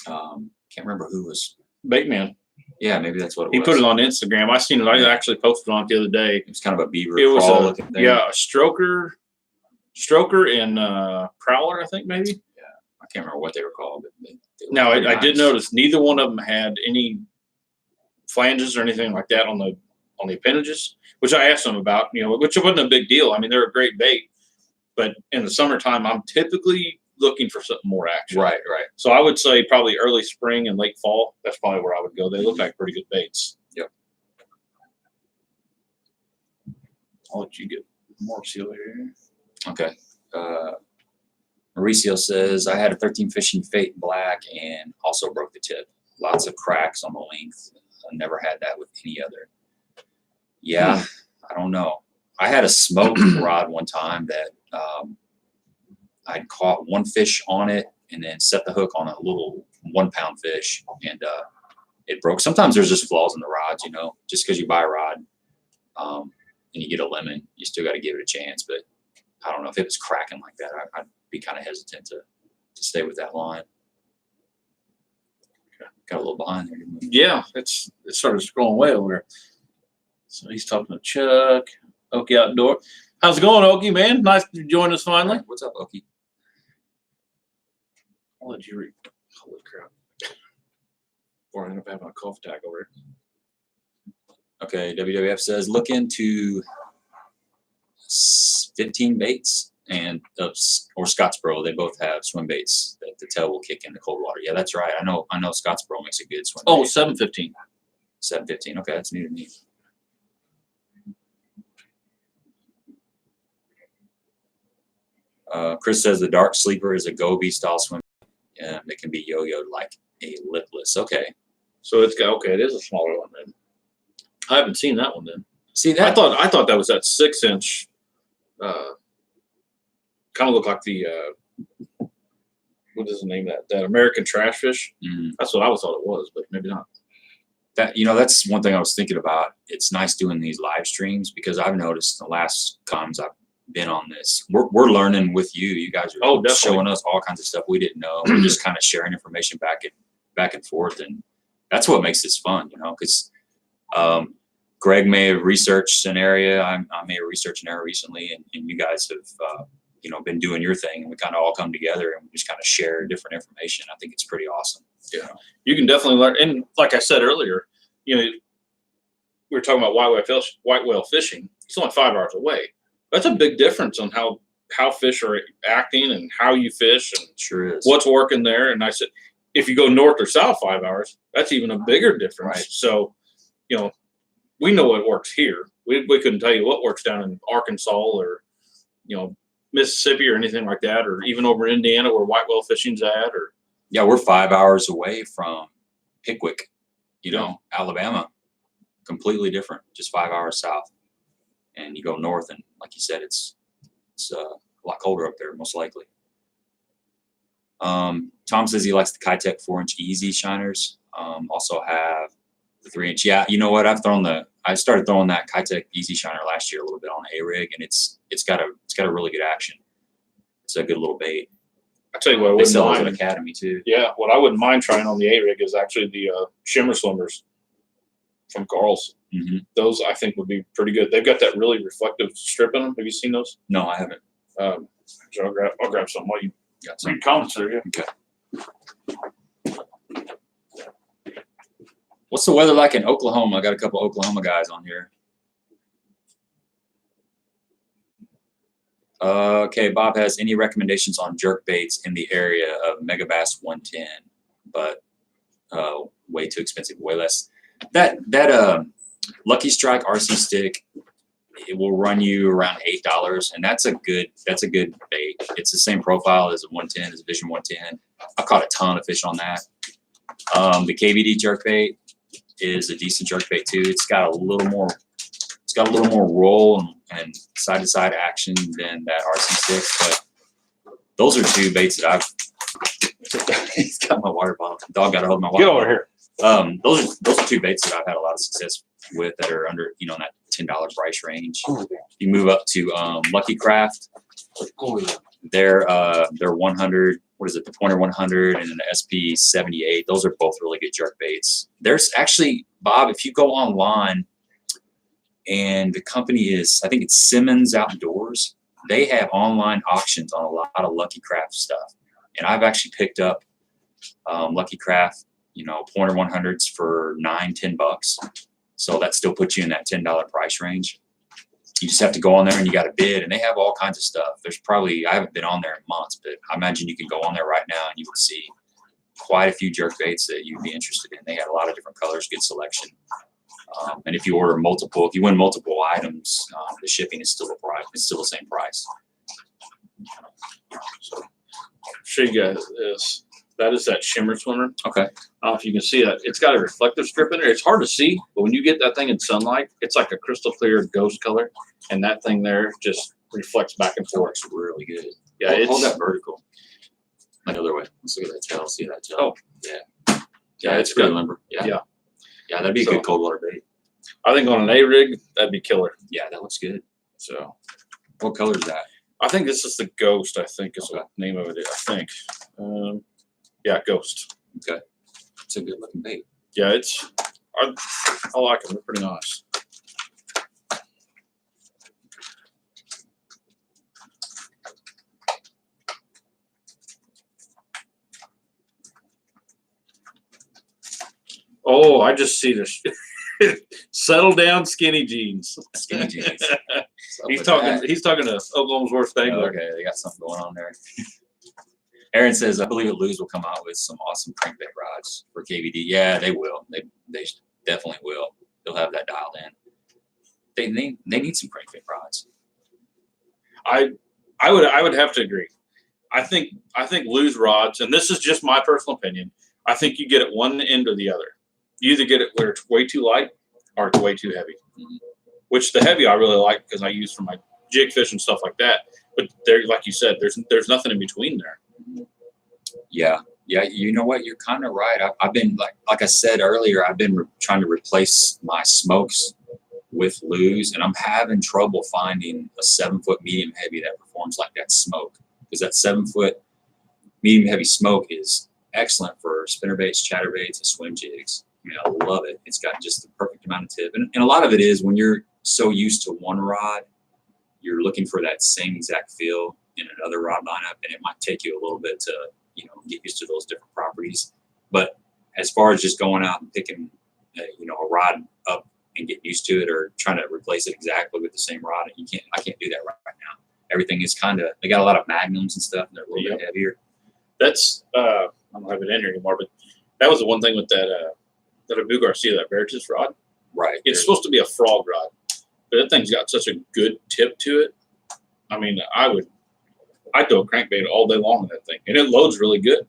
Speaker 2: can't remember who was
Speaker 1: Baitman.
Speaker 2: Yeah, maybe that's what it was.
Speaker 1: He put it on Instagram. I seen it. I actually posted on it the other day.
Speaker 2: It was kind of a beaver.
Speaker 1: It was
Speaker 2: looking thing.
Speaker 1: a stroker and prowler, I think maybe.
Speaker 2: Yeah, I can't remember what they were called. But they
Speaker 1: now I
Speaker 2: nice.
Speaker 1: did notice neither one of them had any flanges or anything like that on the appendages, which I asked them about. Which wasn't a big deal. I mean, they're a great bait, but in the summertime, I'm typically looking for something more action.
Speaker 2: Right.
Speaker 1: So I would say probably early spring and late fall. That's probably where I would go. They look like pretty good baits.
Speaker 2: Yep.
Speaker 1: I'll let you get Mauricio here.
Speaker 2: Okay. Mauricio says, I had a 13 fishing Fate black and also broke the tip. Lots of cracks on the length. I never had that with any other. Yeah, I don't know. I had a smoke rod one time that I'd caught one fish on it and then set the hook on a little 1-pound fish, and it broke. Sometimes there's just flaws in the rods, just because you buy a rod and you get a lemon, you still got to give it a chance. But I don't know if it was cracking like that. I'd be kind of hesitant to stay with that line. Got a little behind there.
Speaker 1: Yeah, it started scrolling way over there. So he's talking to Chuck, Okie Outdoor. How's it going, Okie, man? Nice to join us finally.
Speaker 2: What's up, Okie?
Speaker 1: I'll let you read. Holy crap. Or I end up having a cough attack over here.
Speaker 2: Okay, WWF says look into 15 baits and or Scottsboro. They both have swim baits that the tail will kick in the cold water. Yeah, that's right. I know Scottsboro makes a good swim bait.
Speaker 1: Oh, 715.
Speaker 2: 715. Okay, that's new to me. Chris says the Dark Sleeper is a Goby style swim. Yeah, it can be yo-yoed like a lipless. Okay.
Speaker 1: So it is a smaller one then. I haven't seen that one then.
Speaker 2: See that?
Speaker 1: I thought that was that 6-inch. Kind of looked like the what is the name of that American trash fish?
Speaker 2: Mm.
Speaker 1: That's what I thought it was, but maybe not.
Speaker 2: That's one thing I was thinking about. It's nice doing these live streams because I've noticed the last times I've been on this, we're learning with you. You guys are showing us all kinds of stuff we didn't know. We're just kind of sharing information back and forth, and that's what makes this fun, because Greg may have researched an area. I may have researched an area recently, and you guys have been doing your thing, and we kind of all come together and we just kind of share different information. I think it's pretty awesome.
Speaker 1: Yeah, you can definitely learn. And like I said earlier, we were talking about white whale fishing. It's only 5 hours away. that's a big difference on how fish are acting and how you fish and
Speaker 2: Sure is.
Speaker 1: what's working there. And I said, if you go north or south 5 hours, that's even a bigger difference.
Speaker 2: Right.
Speaker 1: So, you know, we know what works here. We couldn't tell you what works down in Arkansas or, you know, Mississippi or anything like that, or even over in Indiana where whitewell fishing's at. Or
Speaker 2: yeah, we're 5 hours away from Pickwick, you know, Alabama. Completely different, just 5 hours south. And you go north, and like you said, it's a lot colder up there, most likely. Tom says he likes the Kitech 4-inch Easy shiners. Also have the 3-inch. Yeah, you know what? I started throwing that Kitech Easy shiner last year a little bit on a rig, and it's got a really good action. It's a good little bait.
Speaker 1: I tell you what, I
Speaker 2: They
Speaker 1: wouldn't
Speaker 2: sell those
Speaker 1: mind.
Speaker 2: at Academy too.
Speaker 1: Yeah, what I wouldn't mind trying on the A rig is actually the shimmer swimmers from Carl's.
Speaker 2: Mm-hmm.
Speaker 1: Those I think would be pretty good. They've got that really reflective strip in them. Have you seen those?
Speaker 2: No, I haven't.
Speaker 1: So I'll grab some while you
Speaker 2: Got some.
Speaker 1: read comments there. Yeah.
Speaker 2: Okay. What's the weather like in Oklahoma? I got a couple Oklahoma guys on here. Okay, Bob has any recommendations on jerk baits in the area of Megabass 110, but way too expensive, way less. That Lucky Strike RC stick, it will run you around $8, and that's a good bait. It's the same profile as a 110, as a Vision 110. I've caught a ton of fish on that. The KVD jerk bait is a decent jerk bait too. It's got a little more roll and side to side action than that RC stick, but those are two baits that I've. He's got my water bottle. The dog got to hold my water.
Speaker 1: Get over here.
Speaker 2: Those are two baits that I've had a lot of success with that are under, you know, in that $10 price range. You move up to Lucky Craft. They're 100. What is it? The Pointer 100 and the SP 78. Those are both really good jerk baits. There's actually, Bob, if you go online, and the company is, I think it's Simmons Outdoors. They have online auctions on a lot of Lucky Craft stuff, and I've actually picked up Lucky Craft, you know, Pointer 100s for $9-10. So that still puts you in that $10 price range. You just have to go on there and you got to bid, and they have all kinds of stuff. There's probably, I haven't been on there in months, but I imagine you can go on there right now and you will see quite a few jerk baits that you'd be interested in. They had a lot of different colors, good selection. And if you order multiple, if you win multiple items, the shipping is still the same price.
Speaker 1: So I'll show you guys this. That is that shimmer swimmer.
Speaker 2: Okay.
Speaker 1: I don't know if you can see that. It's got a reflective strip in there. It's hard to see, but when you get that thing in sunlight, it's like a crystal clear ghost color. And that thing there just reflects back and forth.
Speaker 2: It's really good.
Speaker 1: Yeah,
Speaker 2: hold that vertical. Another way. Let's look at that tail. See that tail?
Speaker 1: Oh.
Speaker 2: Yeah. Yeah, it's
Speaker 1: good.
Speaker 2: good limber. Yeah.
Speaker 1: Yeah.
Speaker 2: Yeah, that'd be a good cold water bait.
Speaker 1: I think on an A rig, that'd be killer.
Speaker 2: Yeah, that looks good.
Speaker 1: So
Speaker 2: what color is that?
Speaker 1: I think this is the Ghost, I think is what the name of it is. I think. Yeah, Ghost.
Speaker 2: Okay. It's a good looking bait.
Speaker 1: Yeah, I like them. They're pretty nice. Oh, I just see this. Settle down, skinny jeans.
Speaker 2: Skinny jeans.
Speaker 1: He's talking to Oklahoma's worst angler.
Speaker 2: Okay, they got something going on there. Aaron says, I believe that Luz will come out with some awesome crankbait rods for KVD. Yeah, they will. They definitely will. They'll have that dialed in. They need some crankbait rods.
Speaker 1: I would have to agree. I think Luz rods, and this is just my personal opinion, I think you get it one end or the other. You either get it where it's way too light or it's way too heavy. Mm-hmm. Which the heavy I really like because I use for my jig fish and stuff like that. But there, like you said, there's nothing in between there.
Speaker 2: Yeah. You know what? You're kind of right. I've been like I said earlier. I've been trying to replace my smokes with Luz, and I'm having trouble finding a 7-foot medium heavy that performs like that smoke. Because that 7-foot medium heavy smoke is excellent for spinnerbaits, chatterbaits, and swim jigs. I mean, I love it. It's got just the perfect amount of tip. And a lot of it is when you're so used to one rod, you're looking for that same exact feel in another rod lineup, and it might take you a little bit to, get used to those different properties. But as far as just going out and picking, a rod up and get used to it, or trying to replace it exactly with the same rod. I can't do that right now. Everything is they got a lot of magnums and stuff, and they're a little bit heavier.
Speaker 1: That's I don't have it in here anymore, but that was the one thing with that Abu Garcia, that Veritas rod.
Speaker 2: Right.
Speaker 1: It's supposed to be a frog rod, but that thing's got such a good tip to it. I mean, I'd throw a crankbait all day long in that thing, and it loads really good.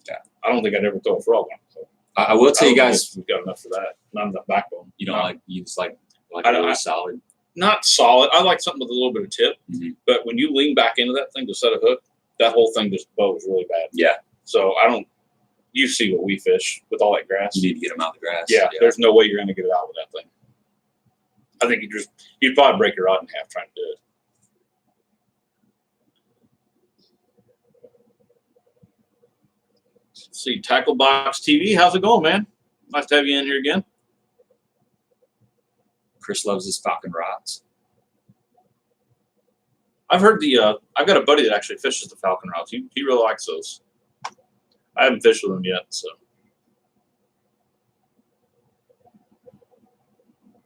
Speaker 2: Yeah.
Speaker 1: I don't think I'd ever throw a frog on it. So.
Speaker 2: I will tell you guys,
Speaker 1: we've got enough for that. Not enough backbone.
Speaker 2: You don't you just like really solid.
Speaker 1: Not solid. I like something with a little bit of tip, but when you lean back into that thing to set a hook, that whole thing just bows really bad.
Speaker 2: Yeah.
Speaker 1: So you see what we fish with all that grass.
Speaker 2: You need to get them out of the grass.
Speaker 1: Yeah. There's no way you're going to get it out with that thing. I think you'd probably break your rod in half trying to do it. Let's see, Tackle Box TV. How's it going, man? Nice to have you in here again.
Speaker 2: Chris loves his Falcon rods.
Speaker 1: I've heard I've got a buddy that actually fishes the Falcon rods. He really likes those. I haven't fished with them yet, so.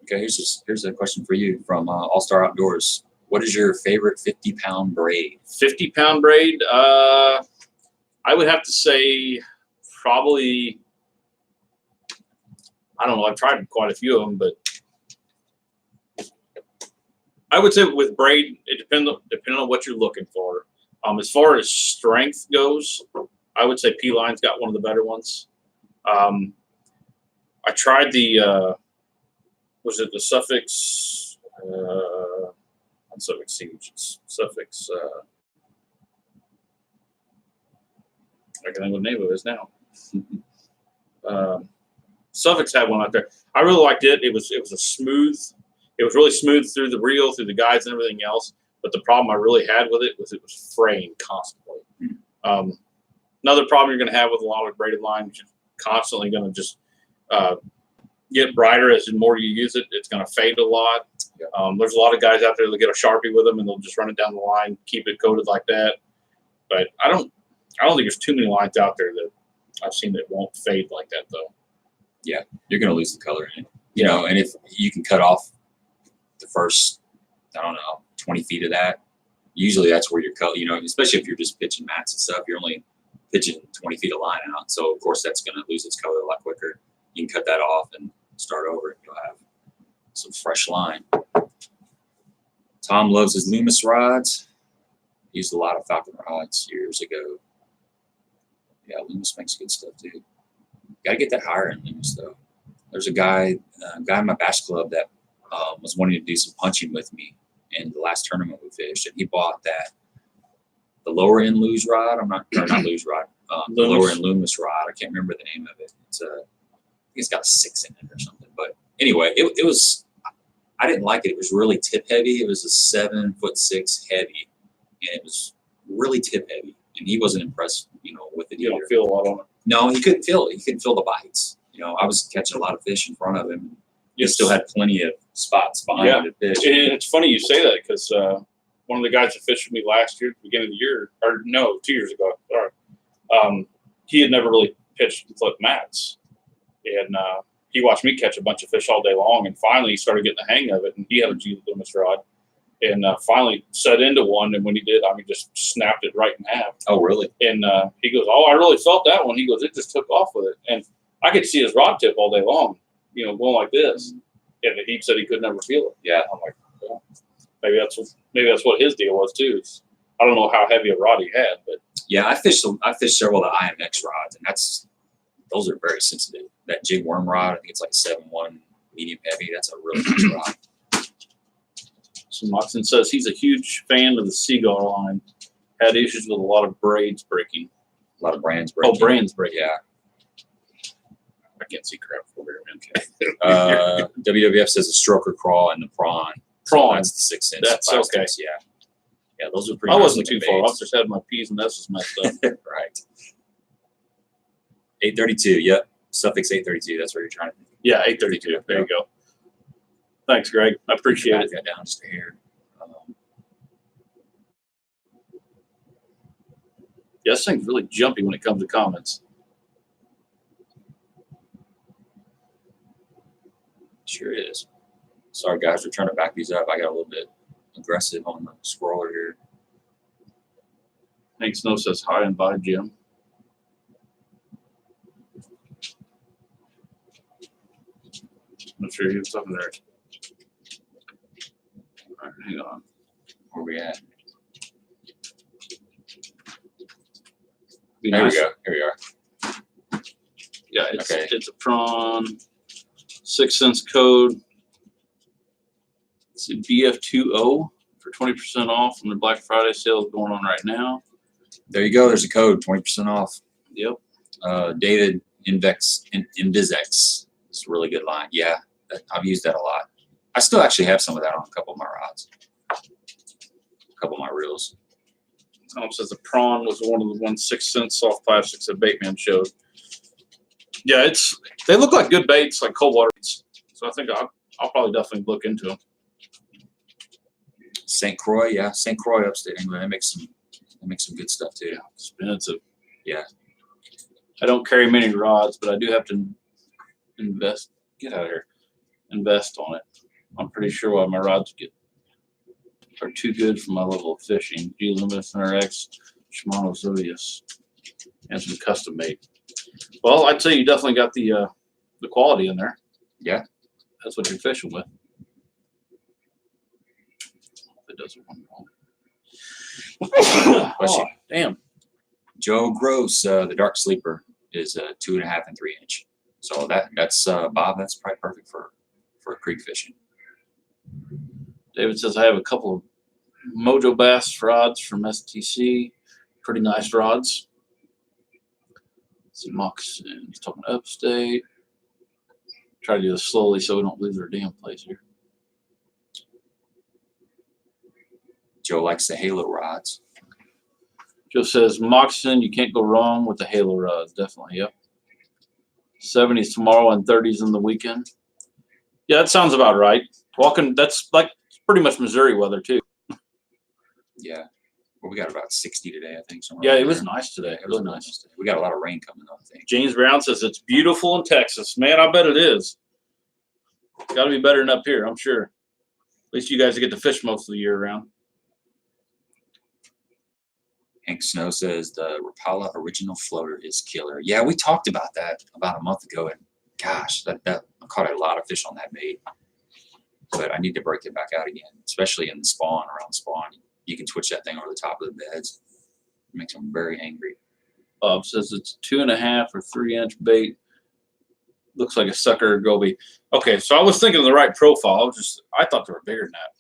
Speaker 2: Okay, here's a question for you from All Star Outdoors. What is your favorite 50-pound braid?
Speaker 1: 50-pound braid? I would have to say probably, I don't know, I've tried quite a few of them, but I would say with braid, it depends on what you're looking for. As far as strength goes, I would say P-Line's got one of the better ones. I tried was it the Suffix, not Suffix Siege, Suffix, I can think what the name of it is now. Suffix had one out there. I really liked it. It was really smooth through the reel, through the guides and everything else. But the problem I really had with it was fraying constantly. Another problem you're going to have with a lot of braided line is you're constantly going to just get brighter as the more you use it. It's going to fade a lot. There's a lot of guys out there that get a Sharpie with them and they'll just run it down the line, keep it coated like that. But I don't think there's too many lines out there that I've seen that won't fade like that, though.
Speaker 2: Yeah, you're going to lose the color in it. You know, and if you can cut off the first, 20 feet of that, usually that's where your color, especially if you're just pitching mats and stuff, you're only pitching 20 feet of line out. So, of course, that's going to lose its color a lot quicker. You can cut that off and start over, and you'll have some fresh line. Tom loves his Loomis rods. He used a lot of Falcon rods years ago. Yeah, Loomis makes good stuff, too. Got to get that higher in Loomis, though. There's a guy in my bass club that was wanting to do some punching with me in the last tournament we fished, and he bought the lower end luge rod. Not luge rod. The lower end Loomis rod. I can't remember the name of it. I think it's got a 6 in it or something. But anyway, it was. I didn't like it. It was really tip heavy. It was a 7'6" heavy, and it was really tip heavy. And he wasn't impressed, with it.
Speaker 1: You don't feel a lot on it.
Speaker 2: No, he couldn't feel it. He couldn't feel the bites. I was catching a lot of fish in front of him. He still had plenty of spots behind the fish.
Speaker 1: And it's funny you say that because one of the guys that fished with me last year, beginning of the year, or no, 2 years ago, sorry, he had never really pitched and flipped mats. And he watched me catch a bunch of fish all day long, and finally he started getting the hang of it, and he had a G Loomis rod. And finally set into one, and when he did, just snapped it right in half.
Speaker 2: Oh, really?
Speaker 1: And he goes, "Oh, I really felt that one." He goes, "It just took off with it." And I could see his rod tip all day long, going like this. And he said he could never feel it. Yeah, I'm like, well, maybe that's what his deal was too. I don't know how heavy a rod he had, but
Speaker 2: yeah, I fished several of the IMX rods, and those are very sensitive. That jig worm rod, I think it's like 7'1" medium heavy. That's a really nice rod.
Speaker 1: So Moccasin says he's a huge fan of the Seagull line. Had issues with a lot of braids breaking.
Speaker 2: A lot of brands breaking.
Speaker 1: Oh, brands breaking.
Speaker 2: Yeah.
Speaker 1: I can't see crap over here, man.
Speaker 2: WWF says a stroker crawl and the prawn.
Speaker 1: Prawn.
Speaker 2: So that's the 6 inch.
Speaker 1: That's okay.
Speaker 2: Yeah. Yeah, those are pretty.
Speaker 1: I wasn't too far. I just had my P's and S's messed up.
Speaker 2: Right. 832. Yep. Suffix 832. That's where you're trying to think.
Speaker 1: Yeah, 832. There you go. Thanks, Greg. I appreciate it.
Speaker 2: Got down just a hair.
Speaker 1: Yeah, this thing's really jumpy when it comes to comments.
Speaker 2: Sure is. Sorry, guys, we're trying to back these up. I got a little bit aggressive on the scroller here.
Speaker 1: Hank Snow says hi and bye, Jim. I'm not sure he was up in there. All right, hang on.
Speaker 2: Where we at?
Speaker 1: Be
Speaker 2: There
Speaker 1: nice.
Speaker 2: we go. Here we are.
Speaker 1: Yeah,
Speaker 2: Okay.
Speaker 1: it's a prawn, 6 cents code. It's a BF20 for 20% off from the Black Friday sale going on right now.
Speaker 2: There you go. There's a code, 20% off.
Speaker 1: Yep.
Speaker 2: David Invizex. It's a really good line. Yeah, I've used that a lot. I still actually have some of that on a couple of my rods, a couple of my reels.
Speaker 1: Tom says the prawn was one of the ones 6 cents off 5 6 that Baitman showed. Yeah, they look like good baits, like cold water baits. So I think I'll probably definitely look into them.
Speaker 2: St. Croix, yeah, St. Croix, upstate England. They make some good stuff too.
Speaker 1: Expensive.
Speaker 2: Yeah.
Speaker 1: I don't carry many rods, but I do have to invest. Get out of here. Invest on it. I'm pretty sure my rods are too good for my level of fishing. G Limited RX, Shimano Zodius, and some custom made. Well, I'd say you definitely got the quality in there.
Speaker 2: Yeah.
Speaker 1: That's what you're fishing with. It doesn't want
Speaker 2: Oh,
Speaker 1: damn.
Speaker 2: Joe Gross, the Dark Sleeper is 2.5 and 3 inch. So that's Bob. That's probably perfect for creek fishing.
Speaker 1: David says I have a couple of Mojo Bass rods from STC. Pretty nice rods. Some Moccasin. He's talking upstate. Try to do this slowly so we don't lose our damn place here.
Speaker 2: Joe likes the Halo rods.
Speaker 1: Joe says Moccasin, you can't go wrong with the Halo rods. Definitely, yep. 70s tomorrow and 30s in the weekend. Yeah, that sounds about right. Walking, that's like pretty much Missouri weather too.
Speaker 2: Yeah. Well, we got about 60 today, I think.
Speaker 1: Yeah, it was nice today.
Speaker 2: It was
Speaker 1: Really nice.
Speaker 2: today. We got a lot of rain coming up, I think.
Speaker 1: James Brown says it's beautiful in Texas. Man, I bet it is. Got to be better than up here, I'm sure. At least you guys get to fish most of the year around.
Speaker 2: Hank Snow says the Rapala original floater is killer. Yeah, we talked about that about a month ago, and gosh, that I caught a lot of fish on that bait. But I need to break it back out again, especially in the spawn, around the spawn. You can twitch that thing over the top of the beds. It makes them very angry.
Speaker 1: Bob says it's 2.5 or 3 inch bait. Looks like a sucker goby. Okay, so I was thinking of the right profile. I thought they were bigger than that.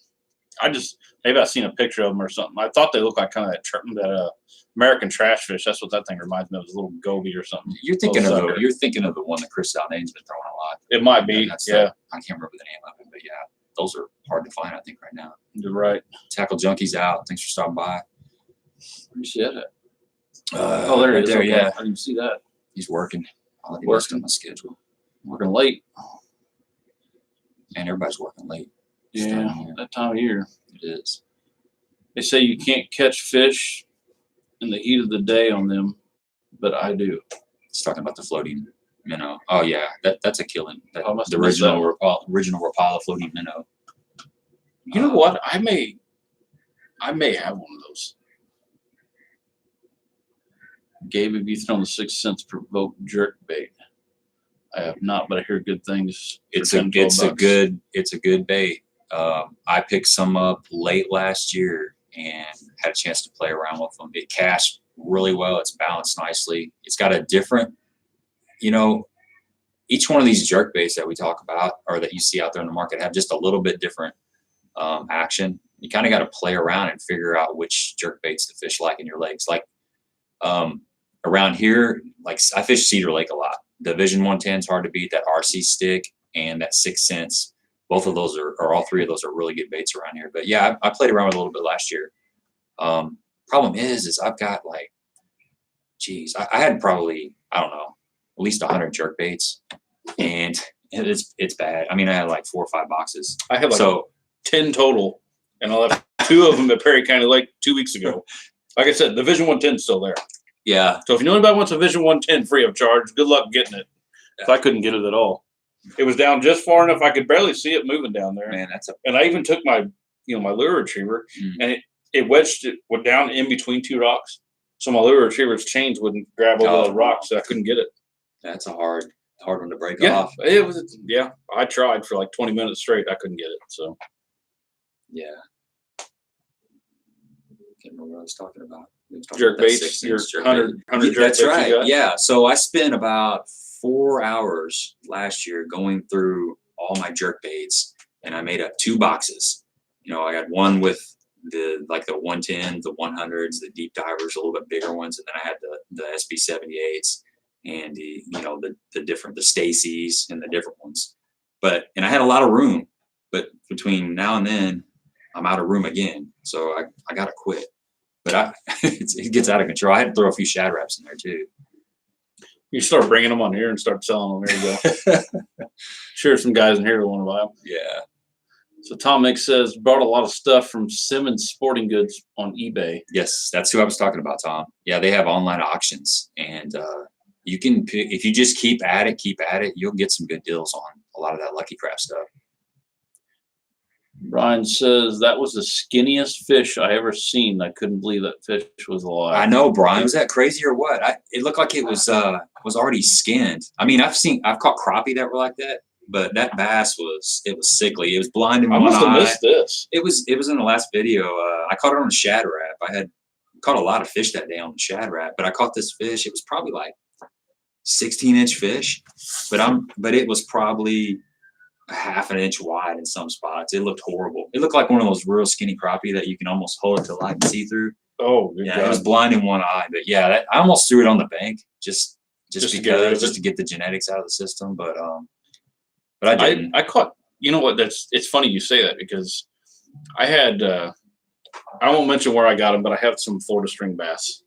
Speaker 1: Maybe I've seen a picture of them or something. I thought they looked like kind of that American trash fish. That's what that thing reminds me of, a little goby or something.
Speaker 2: You're thinking of the one that Chris Daldane's been throwing a lot.
Speaker 1: It might be, yeah.
Speaker 2: I can't remember the name of it, but yeah, those are hard to find, I think, right now.
Speaker 1: You're right.
Speaker 2: Tackle Junkies out. Thanks for stopping by.
Speaker 1: Where do you see that at?
Speaker 2: There
Speaker 1: it is.
Speaker 2: there,
Speaker 1: Okay.
Speaker 2: yeah.
Speaker 1: I didn't see that.
Speaker 2: He's working. I'll let him
Speaker 1: Working.
Speaker 2: on my schedule.
Speaker 1: Working late.
Speaker 2: And everybody's working late.
Speaker 1: Yeah, that time of year.
Speaker 2: It is.
Speaker 1: They say you can't catch fish in the heat of the day on them, but I do.
Speaker 2: It's talking about the floating minnow. Oh yeah, that's a killing.
Speaker 1: I must
Speaker 2: The
Speaker 1: have missed
Speaker 2: original Rapala floating minnow.
Speaker 1: You know what? I may have one of those. Gabe, have you thrown the 6 cents per boat jerk bait? I have not, but I hear good things.
Speaker 2: It's a good bait. I picked some up late last year and had a chance to play around with them. It cast really well. It's balanced nicely. It's got a different, each one of these jerk baits that we talk about or that you see out there in the market have just a little bit different action. You kind of got to play around and figure out which jerk baits to fish like in your lakes. Like around here, like I fish Cedar Lake a lot. The Vision 110 is hard to beat. That RC stick and that 6 cents. Both of those or all three of those are really good baits around here. But yeah, I played around with a little bit last year. Problem is I've got like, I had probably, I don't know, at least 100 jerk baits, and it's bad. I mean, I had like 4 or 5 boxes.
Speaker 1: I have like 10 total, and I left 2 of them at Perry County Lake 2 weeks ago. Like I said, the Vision 110 is still there.
Speaker 2: Yeah.
Speaker 1: So if you know anybody wants a Vision 110 free of charge, good luck getting it. I couldn't get it at all. It was down just far enough I could barely see it moving down there.
Speaker 2: Man, that's a
Speaker 1: And I even took my, my lure retriever, and it wedged it went down in between two rocks. So my lure retriever's chains wouldn't grab over the rocks, so I couldn't get it.
Speaker 2: That's a hard one to break
Speaker 1: Yeah,
Speaker 2: off.
Speaker 1: it was. Yeah, I tried for like 20 minutes straight. I couldn't get it. So
Speaker 2: yeah. Can't remember what I was talking about.
Speaker 1: Jerk baits, your 100 jerk
Speaker 2: that's
Speaker 1: baits
Speaker 2: right.
Speaker 1: you got?
Speaker 2: Yeah. So I spent about 4 hours last year going through all my jerk baits, and I made up 2 boxes. I had one with the 110s, the 100s, the deep divers, a little bit bigger ones, and then I had the SB78s and the Stacy's and the different ones. And I had a lot of room, but between now and then, I'm out of room again. So I gotta quit. But it gets out of control. I had to throw a few shad wraps in there too.
Speaker 1: You start bringing them on here and start selling them. There you go. Sure, some guys in here will want to buy them.
Speaker 2: Yeah.
Speaker 1: So Tom Mix says brought a lot of stuff from Simmons Sporting Goods on eBay.
Speaker 2: Yes, that's who I was talking about, Tom. Yeah, they have online auctions, and you can pick if you just keep at it, you'll get some good deals on a lot of that Lucky Craft stuff.
Speaker 1: Brian says that was the skinniest fish I ever seen. I couldn't believe that fish was alive.
Speaker 2: I know, Brian. Was that crazy or what? It looked like it was already skinned. I mean, I've caught crappie that were like that, but that bass was sickly. It was blind in one eye.
Speaker 1: I must have missed this.
Speaker 2: It was in the last video. I caught it on a shad wrap. I had caught a lot of fish that day on the shad wrap, but I caught this fish. It was probably like 16-inch fish, but it was probably a half an inch wide in some spots. It looked horrible. It looked like one of those real skinny crappie that you can almost hold it to light and see through.
Speaker 1: Oh,
Speaker 2: yeah, God. It was blind in one eye. But yeah, I almost threw it on the bank just to get the genetics out of the system. But I didn't.
Speaker 1: I caught. You know what? It's funny you say that because I had. I won't mention where I got them, but I have some Florida string bass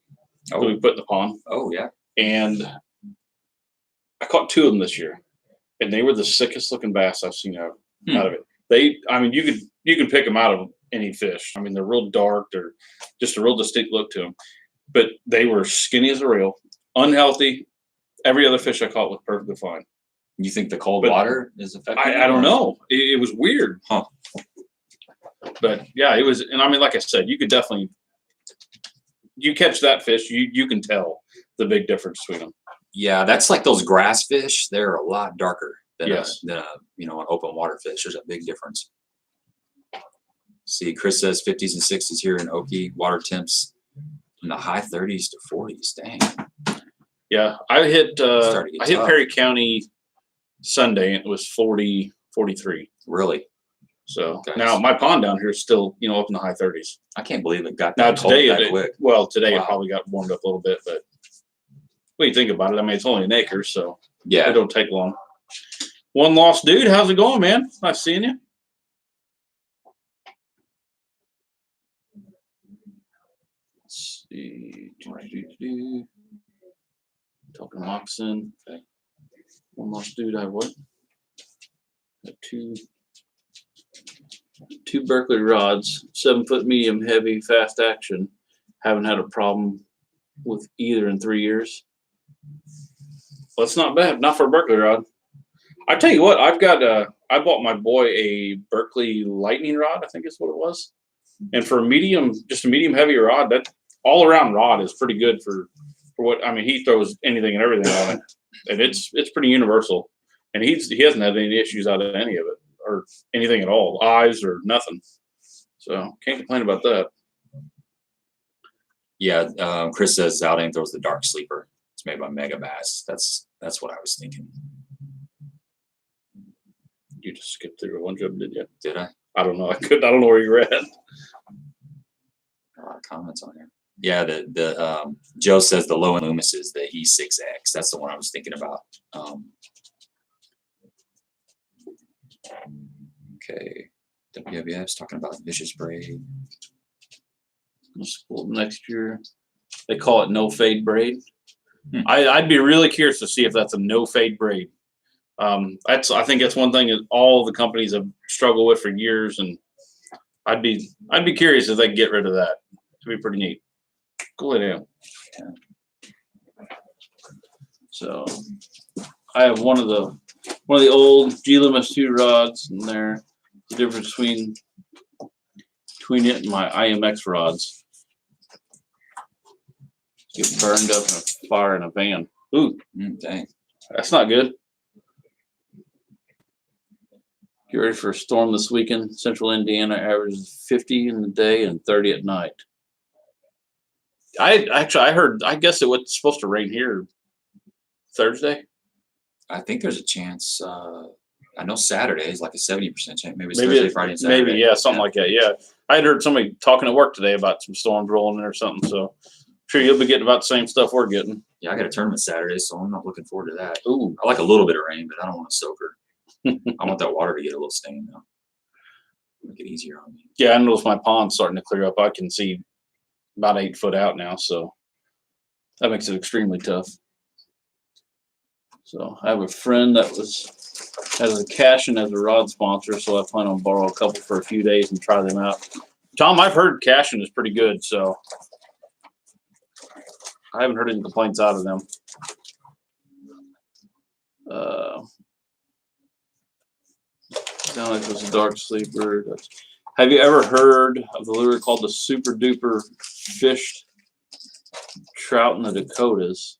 Speaker 1: that we put in the pond.
Speaker 2: Oh yeah.
Speaker 1: And I caught 2 of them this year. And they were the sickest looking bass I've seen out of it. I mean, you can pick them out of any fish. I mean, they're real dark. They're just a real distinct look to them. But they were skinny as a rail, unhealthy. Every other fish I caught was perfectly fine.
Speaker 2: You think the cold water is affecting?
Speaker 1: I don't know. It was weird, huh? But yeah, it was. And I mean, like I said, you could definitely catch that fish. You can tell the big difference between them.
Speaker 2: Yeah, that's like those grass fish. They're a lot darker than
Speaker 1: than
Speaker 2: an open water fish. There's a big difference. See, Chris says 50s and 60s here in Okie. Water temps in the high 30s to 40s. Dang.
Speaker 1: Yeah, I hit Perry County Sunday, and it was 40, 43.
Speaker 2: Really?
Speaker 1: So now my pond down here is still, up in the high 30s.
Speaker 2: I can't believe it got
Speaker 1: that
Speaker 2: cold that quick.
Speaker 1: Well, today it probably got warmed up a little bit, but when you think about it, I mean, it's only an acre, so
Speaker 2: yeah,
Speaker 1: it don't take long. One Lost Dude, how's it going, man? Nice seeing you. Let's see. Talking to Moccasin. Okay. One Lost Dude, I have what? I have two Berkeley rods, 7-foot medium, heavy, fast action. Haven't had a problem with either in 3 years. Well, it's not bad. Not for a Berkeley rod. I tell you what, I bought my boy a Berkeley lightning rod, I think is what it was. And for just a medium heavy rod, that all around rod is pretty good for what, I mean, he throws anything and everything on it. And it's pretty universal. And he hasn't had any issues out of any of it or anything at all, eyes or nothing. So can't complain about that.
Speaker 2: Yeah, Chris says Zaldane throws the dark sleeper. It's made by Mega Bass. That's what I was thinking.
Speaker 1: You just skipped through one jump, did you?
Speaker 2: Did I?
Speaker 1: I don't know. I don't know where you read.
Speaker 2: A lot of comments on here. Yeah, the Joe says the low end Loomis is the E6X. That's the one I was thinking about. Okay, WWF's talking about vicious braid.
Speaker 1: School next year. They call it no fade braid. I'd be really curious to see if that's a no fade braid. I think that's one thing that all the companies have struggled with for years, and I'd be curious if they could get rid of that. It'd be pretty neat. Go lay down. Yeah. So I have one of the
Speaker 3: one of the old G-Limits 2 rods, and there. The difference between it and my IMX rods. Get burned up in a fire in a van. Ooh,
Speaker 2: Dang.
Speaker 3: that's not good. Get ready for a storm this weekend. Central Indiana averages 50 in the day and 30 at night. I heard. I guess it was supposed to rain here Thursday.
Speaker 2: I think there's a chance. I know Saturday is like a 70% chance. Maybe it's Thursday, Friday, and Saturday.
Speaker 1: Maybe, yeah, something like that. Yeah, I had heard somebody talking at work today about some storms rolling in or something. So, I'm sure you'll be getting about the same stuff we're getting.
Speaker 2: Yeah, I got a tournament Saturday, so I'm not looking forward to that.
Speaker 3: Ooh,
Speaker 2: I like a little bit of rain, but I don't want to soak her. I want that water to get a little stain though. Make it easier on me.
Speaker 1: Yeah, I noticed my pond's starting to clear up. I can see about 8 foot out now, so that makes it extremely tough. So I have a friend that has a Cashin as a rod sponsor, so I plan on borrow a couple for a few days and try them out. Tom, I've heard Cashin is pretty good, so I haven't heard any complaints out of them. Sound like it was a dark sleeper. Have you ever heard of the lure called the Super Duper Fished Trout in the Dakotas?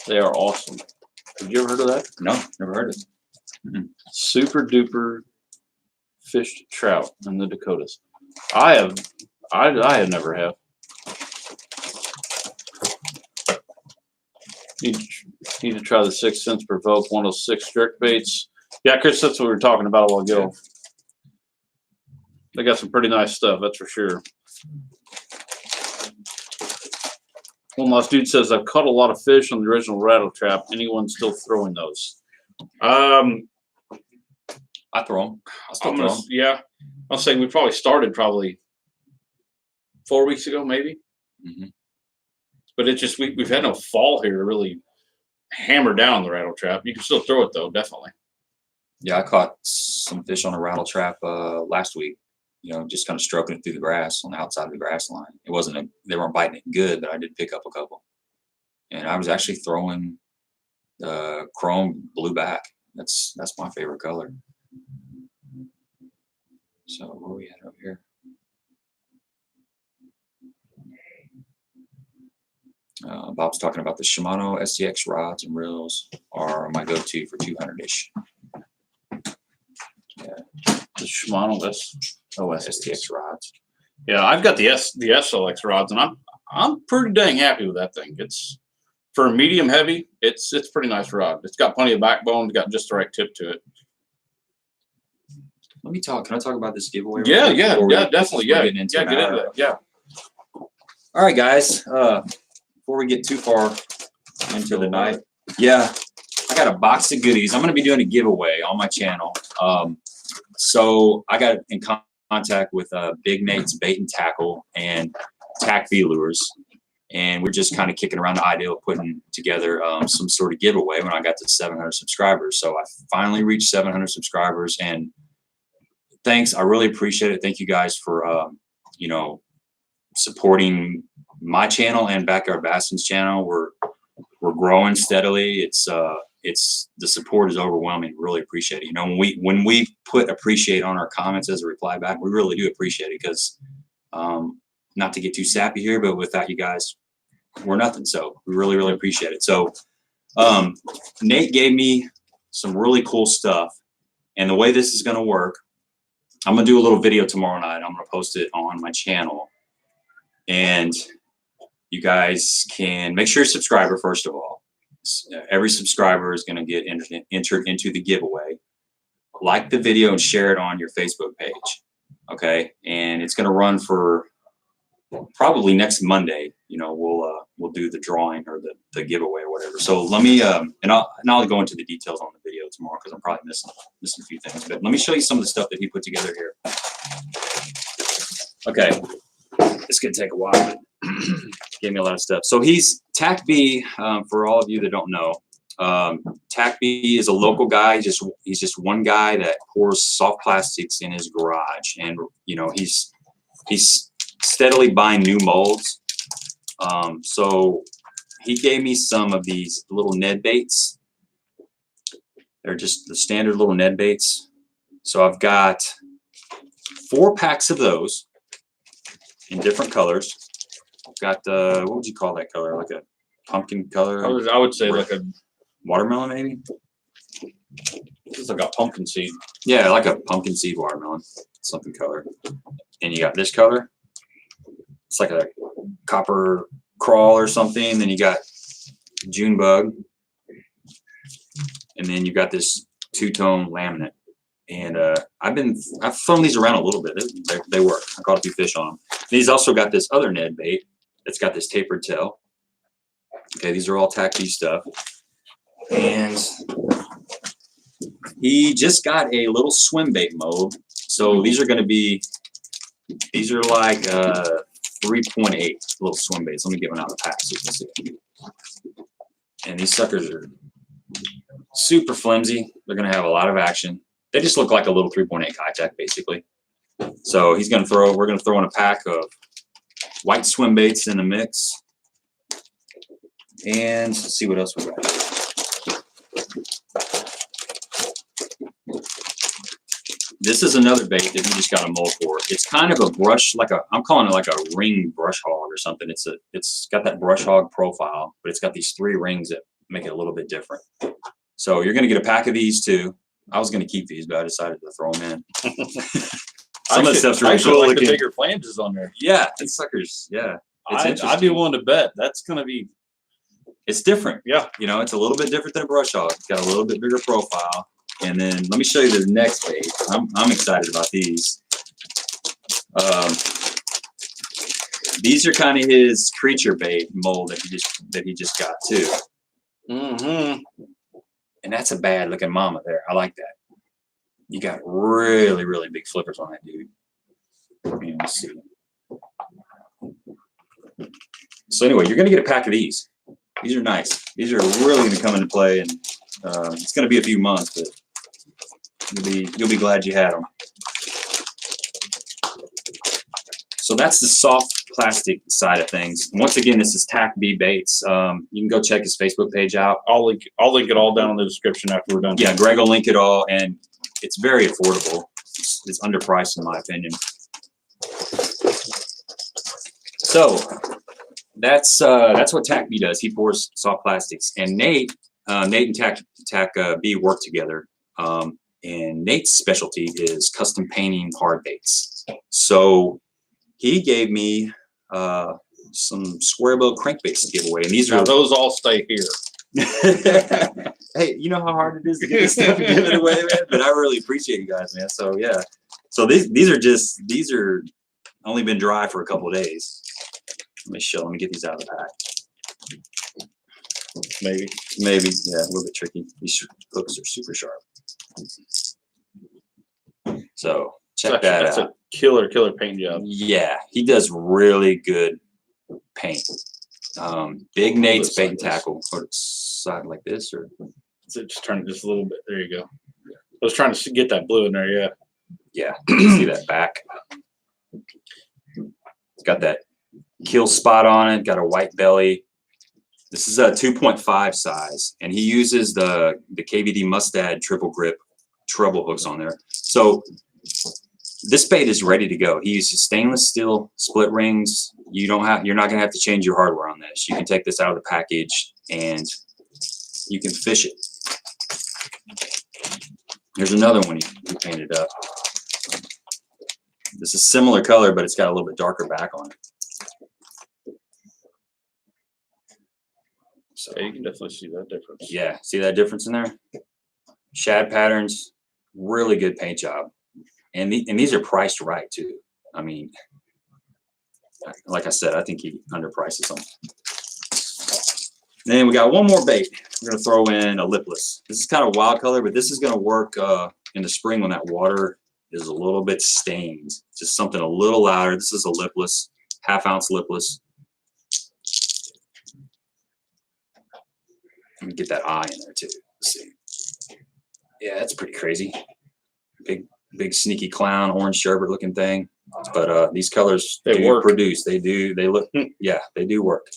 Speaker 1: They are awesome. Have you ever heard of that?
Speaker 2: No, never heard of it.
Speaker 1: Super Duper Fished Trout in the Dakotas. I have never have. Need to try the 6 cents per Vogue 106 strict baits. Yeah, Chris, that's what we were talking about a while ago. They got some pretty nice stuff, that's for sure. One last dude says, I've caught a lot of fish on the original rattle trap. Anyone still throwing those?
Speaker 2: I throw them. I still throw them.
Speaker 1: Yeah. I'll say we probably started 4 weeks ago, maybe. But it's just, we've had no fall here to really hammer down the rattle trap. You can still throw it, though, definitely.
Speaker 2: Yeah, I caught some fish on a rattle trap last week. You know, just kind of stroking it through the grass on the outside of the grass line. It wasn't they weren't biting it good, but I did pick up a couple. And I was actually throwing chrome blue back. That's my favorite color. So where are we at over here? Bob's talking about the Shimano STX rods and reels are my go-to for 200-ish. Yeah,
Speaker 3: The Shimano
Speaker 2: STX rods.
Speaker 1: Yeah, I've got the SLX rods, and I'm pretty dang happy with that thing. It's for medium heavy. It's a pretty nice rod. It's got plenty of backbone. It's got just the right tip to it.
Speaker 2: Let me talk. Can I talk about this giveaway?
Speaker 1: Yeah, definitely. Yeah, get into that. Yeah.
Speaker 2: All right, guys. Before we get too far into the night, yeah, I got a box of goodies. I'm going to be doing a giveaway on my channel. So I got in contact with Big Nate's Bait and Tackle and Tack V Lures, and we're just kind of kicking around the idea of putting together some sort of giveaway when I got to 700 subscribers. So I finally reached 700 subscribers, and thanks. I really appreciate it. Thank you guys for you know, supporting my channel and Backyard Bassin's channel. We're growing steadily. It's the support is overwhelming. Really appreciate it. You know, when we put appreciate on our comments as a reply back, we really do appreciate it, because not to get too sappy here, but without you guys, we're nothing. So we really appreciate it. So Nate gave me some really cool stuff, and the way this is going to work, I'm going to do a little video tomorrow night. I'm going to post it on my channel, and you guys can make sure you're a subscriber, first of all. Every subscriber is going to get entered into the giveaway. Like the video and share it on your Facebook page. Okay. And it's going to run for probably next Monday. You know, we'll do the drawing or the giveaway or whatever. So let me, and I'll go into the details on the video tomorrow, because I'm probably missing a few things, but let me show you some of the stuff that he put together here. Okay. It's going to take a while, but gave me a lot of stuff. So he's Tack B, for all of you that don't know. Tack B is a local guy. He's just one guy that pours soft plastics in his garage, and you know, he's steadily buying new molds. So he gave me some of these little Ned baits, They're just the standard little Ned baits. So I've got 4 packs of those in different colors. I've got what would you call that color? Like a pumpkin color?
Speaker 1: I would say like a
Speaker 2: watermelon, maybe?
Speaker 1: it's like a pumpkin seed.
Speaker 2: Yeah, like a pumpkin seed watermelon, something color. And you got this color. It's like a copper crawl or something. Then you got June bug. And then you got this two-tone laminate. And I've thrown these around a little bit. They work. I caught a few fish on them. And he's also got this other Ned bait that's got this tapered tail. Okay, these are all tack B stuff. And he just got a little swim bait mold. So these are like 3.8 little swim baits. Let me get one out of the pack so you can see. And these suckers are super flimsy. They're going to have a lot of action. They just look like a little 3.8 Kitech, basically. So we're going to throw in a pack of white swim baits in the mix. And let's see what else we got. This is another bait that he just got a mold for. It's kind of a brush, I'm calling it like a ring brush hog or something. It's got that brush hog profile, but it's got these 3 rings that make it a little bit different. So you're going to get a pack of these too. I was going to keep these, but I decided to throw them in. Some of the stuff's really cool.
Speaker 1: Like the bigger flanges on there.
Speaker 2: Yeah, these suckers. Yeah,
Speaker 1: I'd be willing to bet that's going to be.
Speaker 2: It's different.
Speaker 1: Yeah,
Speaker 2: you know, it's a little bit different than a brush hog. It's got a little bit bigger profile. And then let me show you the next bait. I'm excited about these. These are kind of his creature bait mold that he just got too.
Speaker 1: Mm-hmm.
Speaker 2: And that's a bad looking mama there. I like that. You got really, really big flippers on that dude. Let's see. So anyway, you're going to get a pack of these. These are nice. These are really going to come into play, and it's going to be a few months, but you'll be glad you had them. So that's the soft plastic side of things. And once again, this is Tack B Baits. You can go check his Facebook page out.
Speaker 1: I'll link it all down in the description after we're done.
Speaker 2: Yeah, Greg will link it all, and it's very affordable. It's underpriced in my opinion. So that's what Tack B does. He pours soft plastics, and Nate and Tack B work together. And Nate's specialty is custom painting hard baits. So he gave me some square bill crankbaits to give away, and these are
Speaker 1: those all stay here.
Speaker 2: Hey, you know how hard it is to get this stuff and give it away, man. But I really appreciate you guys, man. So yeah, so these are only been dry for a couple of days. Let me get these out of the pack. Maybe, yeah, a little bit tricky. These hooks are super sharp. So check that out.
Speaker 1: That's a killer paint job.
Speaker 2: Yeah, he does really good paint. Big Nate's bait and tackle. Or side like this, or
Speaker 1: just turn it just a little bit. There you go. I was trying to get that blue in there. Yeah.
Speaker 2: Yeah. See that back? It's got that kill spot on it. Got a white belly. This is a 2.5 size, and he uses the KVD Mustad triple grip treble hooks on there. So this bait is ready to go. He uses stainless steel split rings. You're not gonna have to change your hardware on this. You can take this out of the package and you can fish it. Here's another one he painted up. This is similar color, but it's got a little bit darker back on it. So
Speaker 1: yeah, you can definitely see that difference.
Speaker 2: Yeah, see that difference in there? Shad patterns, really good paint job. And these are priced right too. I mean, like I said, I think he underprices them. Then we got one more bait. We're gonna throw in a lipless. This is kind of wild color, but this is gonna work in the spring when that water is a little bit stained. Just something a little louder. This is a lipless, half-ounce lipless. Let me get that eye in there too. Let's see. Yeah, that's pretty crazy. Big sneaky clown, orange sherbet looking thing. But these colors do produce. They look. Yeah, they do work.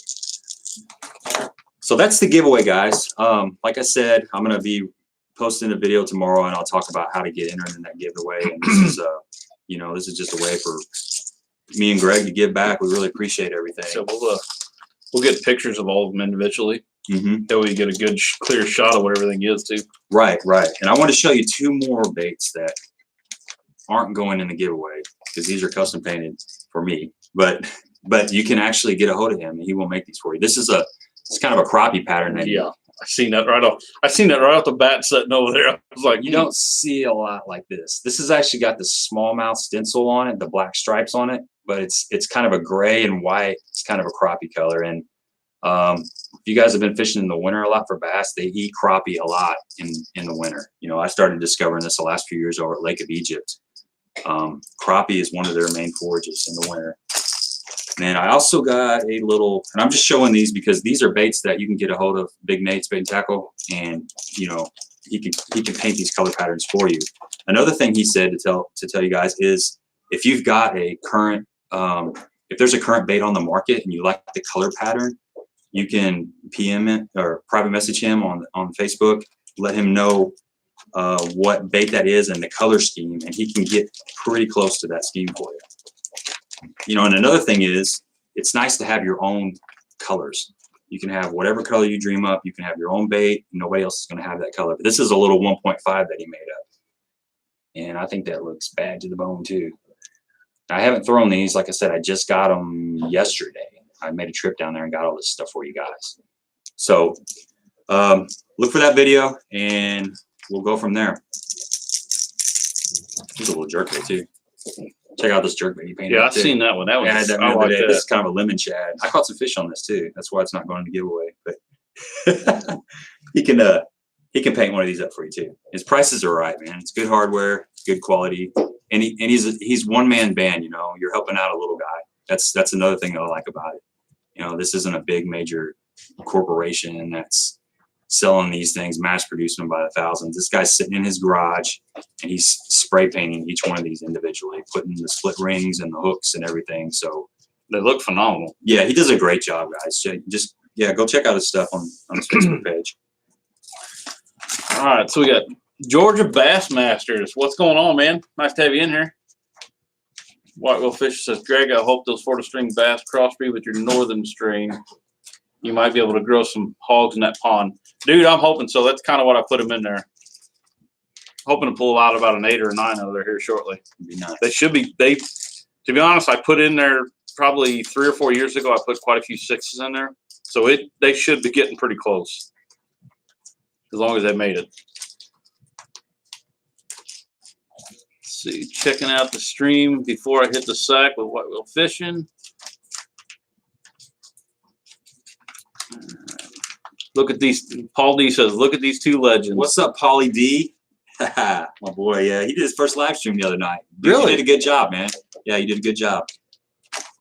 Speaker 2: So that's the giveaway, guys. Like I said, I'm gonna be posting a video tomorrow, and I'll talk about how to get entered in that giveaway. And this is this is just a way for me and Greg to give back. We really appreciate everything.
Speaker 1: So we'll get pictures of all of them individually. That way you get a good clear shot of what everything is too.
Speaker 2: Right. And I want to show you 2 more baits that aren't going in the giveaway because these are custom painted for me. But you can actually get a hold of him and he will make these for you. It's kind of a crappie pattern. That
Speaker 1: I seen that right off the bat sitting over there. I was like,
Speaker 2: you don't see a lot like this. This has actually got the smallmouth stencil on it, the black stripes on it, but it's kind of a gray and white. It's kind of a crappie color. And if you guys have been fishing in the winter a lot for bass, they eat crappie a lot in the winter. I started discovering this the last few years over at Lake of Egypt. Crappie is one of their main forages in the winter. And I also got a little, and I'm just showing these because these are baits that you can get a hold of Big Nate's Bait and Tackle, and he can paint these color patterns for you. Another thing he said to tell you guys is if you've got a current, if there's a current bait on the market and you like the color pattern, you can PM it or private message him on Facebook, let him know what bait that is and the color scheme, and he can get pretty close to that scheme for you. And another thing is, it's nice to have your own colors. You can have whatever color you dream up. You can have your own bait. Nobody else is going to have that color. But this is a little 1.5 that he made up. And I think that looks bad to the bone too. I haven't thrown these. Like I said, I just got them yesterday. I made a trip down there and got all this stuff for you guys. So look for that video and we'll go from there. There's a little jerkbait too. Check out this jerkbait he painted.
Speaker 1: Yeah, I've seen that one. That was
Speaker 2: I like that. This is kind of a lemon shad. I caught some fish on this too. That's why it's not going to giveaway. But he can paint one of these up for you too. His prices are right, man. It's good hardware, good quality, and he's one man band. You're helping out a little guy. That's another thing that I like about it. This isn't a big major corporation that's selling these things, mass producing them by the thousands. This guy's sitting in his garage and he's spray painting each one of these individually, putting the split rings and the hooks and everything. So
Speaker 1: they look phenomenal.
Speaker 2: Yeah, he does a great job, guys. Just go check out his stuff on his Facebook page.
Speaker 1: All right, so we got Georgia Bassmasters. What's going on, man? Nice to have you in here. Whitewell Fish says, Greg, I hope those 40-string bass crossbreed with your northern strain. You might be able to grow some hogs in that pond. Dude, I'm hoping so. That's kind of what I put them in there. Hoping to pull out about an 8 or a 9 out of there here shortly.
Speaker 2: It'd be nice.
Speaker 1: They should be. To be honest, I put in there probably 3 or 4 years ago. I put quite a few 6s in there, so they should be getting pretty close. As long as they made it. Let's see, checking out the stream before I hit the sack with Whitewell Fishing. Look at these. Paul D says, look at these 2 legends.
Speaker 2: What's up, Paulie D? My boy, yeah. He did his first live stream the other night.
Speaker 1: Really?
Speaker 2: He did a good job, man. Yeah, he did a good job.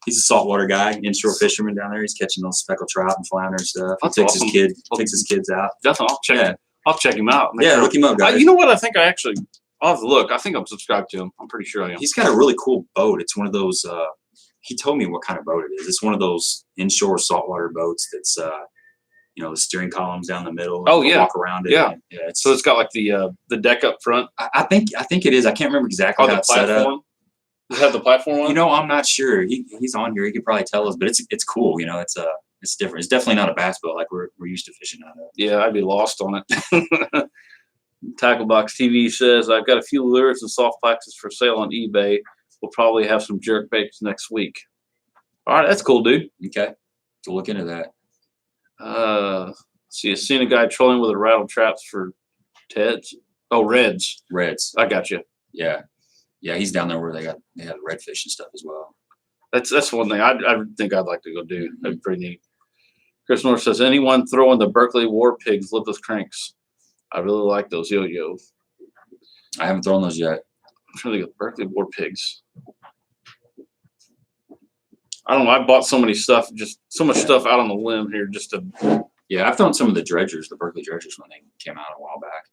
Speaker 2: He's a saltwater guy, inshore fisherman down there. He's catching those speckled trout and flounder and stuff. He takes
Speaker 1: awesome.
Speaker 2: takes his kids out.
Speaker 1: Definitely. I'll check him out.
Speaker 2: Yeah, look him up, guys.
Speaker 1: You know what? I'll have to look. I think I'm subscribed to him. I'm pretty sure I am.
Speaker 2: He's got a really cool boat. It's one of those, he told me what kind of boat it is. It's one of those inshore saltwater boats that's, the steering columns down the middle.
Speaker 1: Oh, yeah.
Speaker 2: Walk around it.
Speaker 1: Yeah.
Speaker 2: So
Speaker 1: it's got like the deck up front.
Speaker 2: I think it is. I can't remember exactly how it's set up.
Speaker 1: Does it have the platform on?
Speaker 2: I'm not sure. He's on here. He could probably tell us, but it's cool. It's different. It's definitely not a bass boat like we're used to fishing out of.
Speaker 1: Yeah, I'd be lost on it. Tackle Box TV says, I've got a few lures and soft plastics for sale on eBay. We'll probably have some jerk baits next week. All right, that's cool, dude.
Speaker 2: Okay. So look into that.
Speaker 1: See, I seen a guy trolling with a rattle traps for Ted's. Oh, Reds. I got you.
Speaker 2: Yeah. Yeah, he's down there where they have redfish and stuff as well.
Speaker 1: That's one thing I think I'd like to go do. That'd be pretty neat. Chris North says, anyone throwing the Berkeley War Pigs lipless cranks? I really like those yo-yo.
Speaker 2: I haven't thrown those yet.
Speaker 1: I'm trying to think of Berkeley War Pigs. I don't know. I bought so much stuff out on the limb here just to.
Speaker 2: Yeah, I've thrown some of the dredgers, the Berkeley dredgers, when they came out a while back.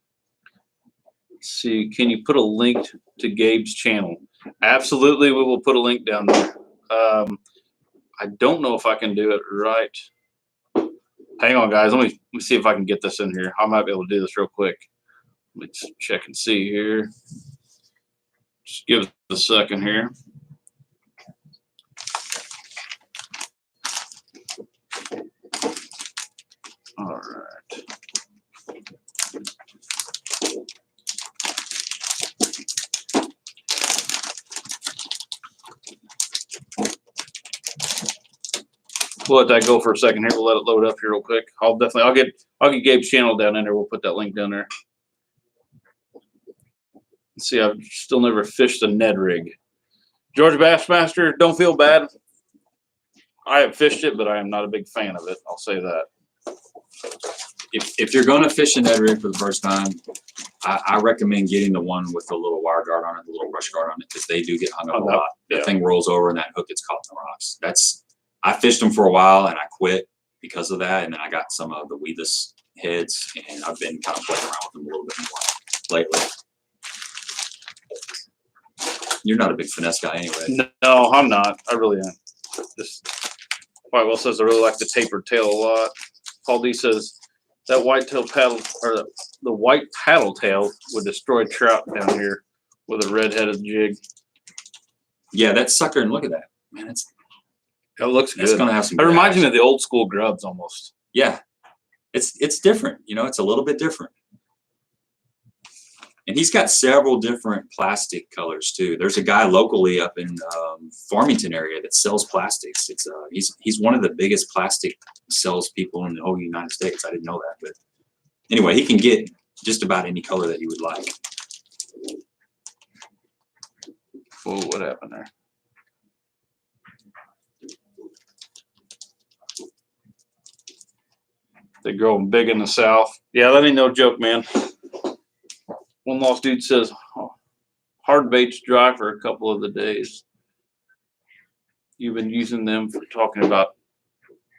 Speaker 1: Let's see, can you put a link to Gabe's channel? Absolutely, we will put a link down there. I don't know if I can do it right. Hang on, guys. Let me see if I can get this in here. I might be able to do this real quick.
Speaker 3: Let's check and see here. Just give it a second here. All right. We'll let that go for a second here. We'll let it load up here real quick. I'll get Gabe's channel down in there. We'll put that link down there. Let's see, I've still never fished a Ned rig. George Bassmaster, don't feel bad. I have fished it, but I am not a big fan of it. I'll say that.
Speaker 2: If you're going to fish a Ned rig for the first time, I recommend getting the one with the little wire guard on it, the little brush guard on it, because they do get hung up a lot. That thing rolls over and that hook gets caught in the rocks. I fished them for a while and I quit because of that. And then I got some of the weedless heads and I've been kind of playing around with them a little bit more lately. You're not a big finesse guy anyway.
Speaker 3: No, I'm not. I really am. Just Whitewell says I really like the tapered tail a lot. Paul D says that whitetail paddle or the white paddle tail would destroy trout down here with a red-headed jig.
Speaker 2: Yeah, that sucker, and look at that, man. It
Speaker 3: looks good.
Speaker 2: It's gonna have some.
Speaker 3: It reminds me of the old school grubs almost.
Speaker 2: Yeah, it's different. You know, it's a little bit different. And he's got several different plastic colors too. There's a guy locally up in Farmington area that sells plastics. It's he's one of the biggest plastic sales people in the whole United States. I didn't know that, but anyway, he can get just about any color that you would like.
Speaker 3: Whoa, what happened there? They grow them big in the South. Yeah, that ain't no joke, man. One lost dude says, oh, hard bait's dry for a couple of the days. You've been using them for talking about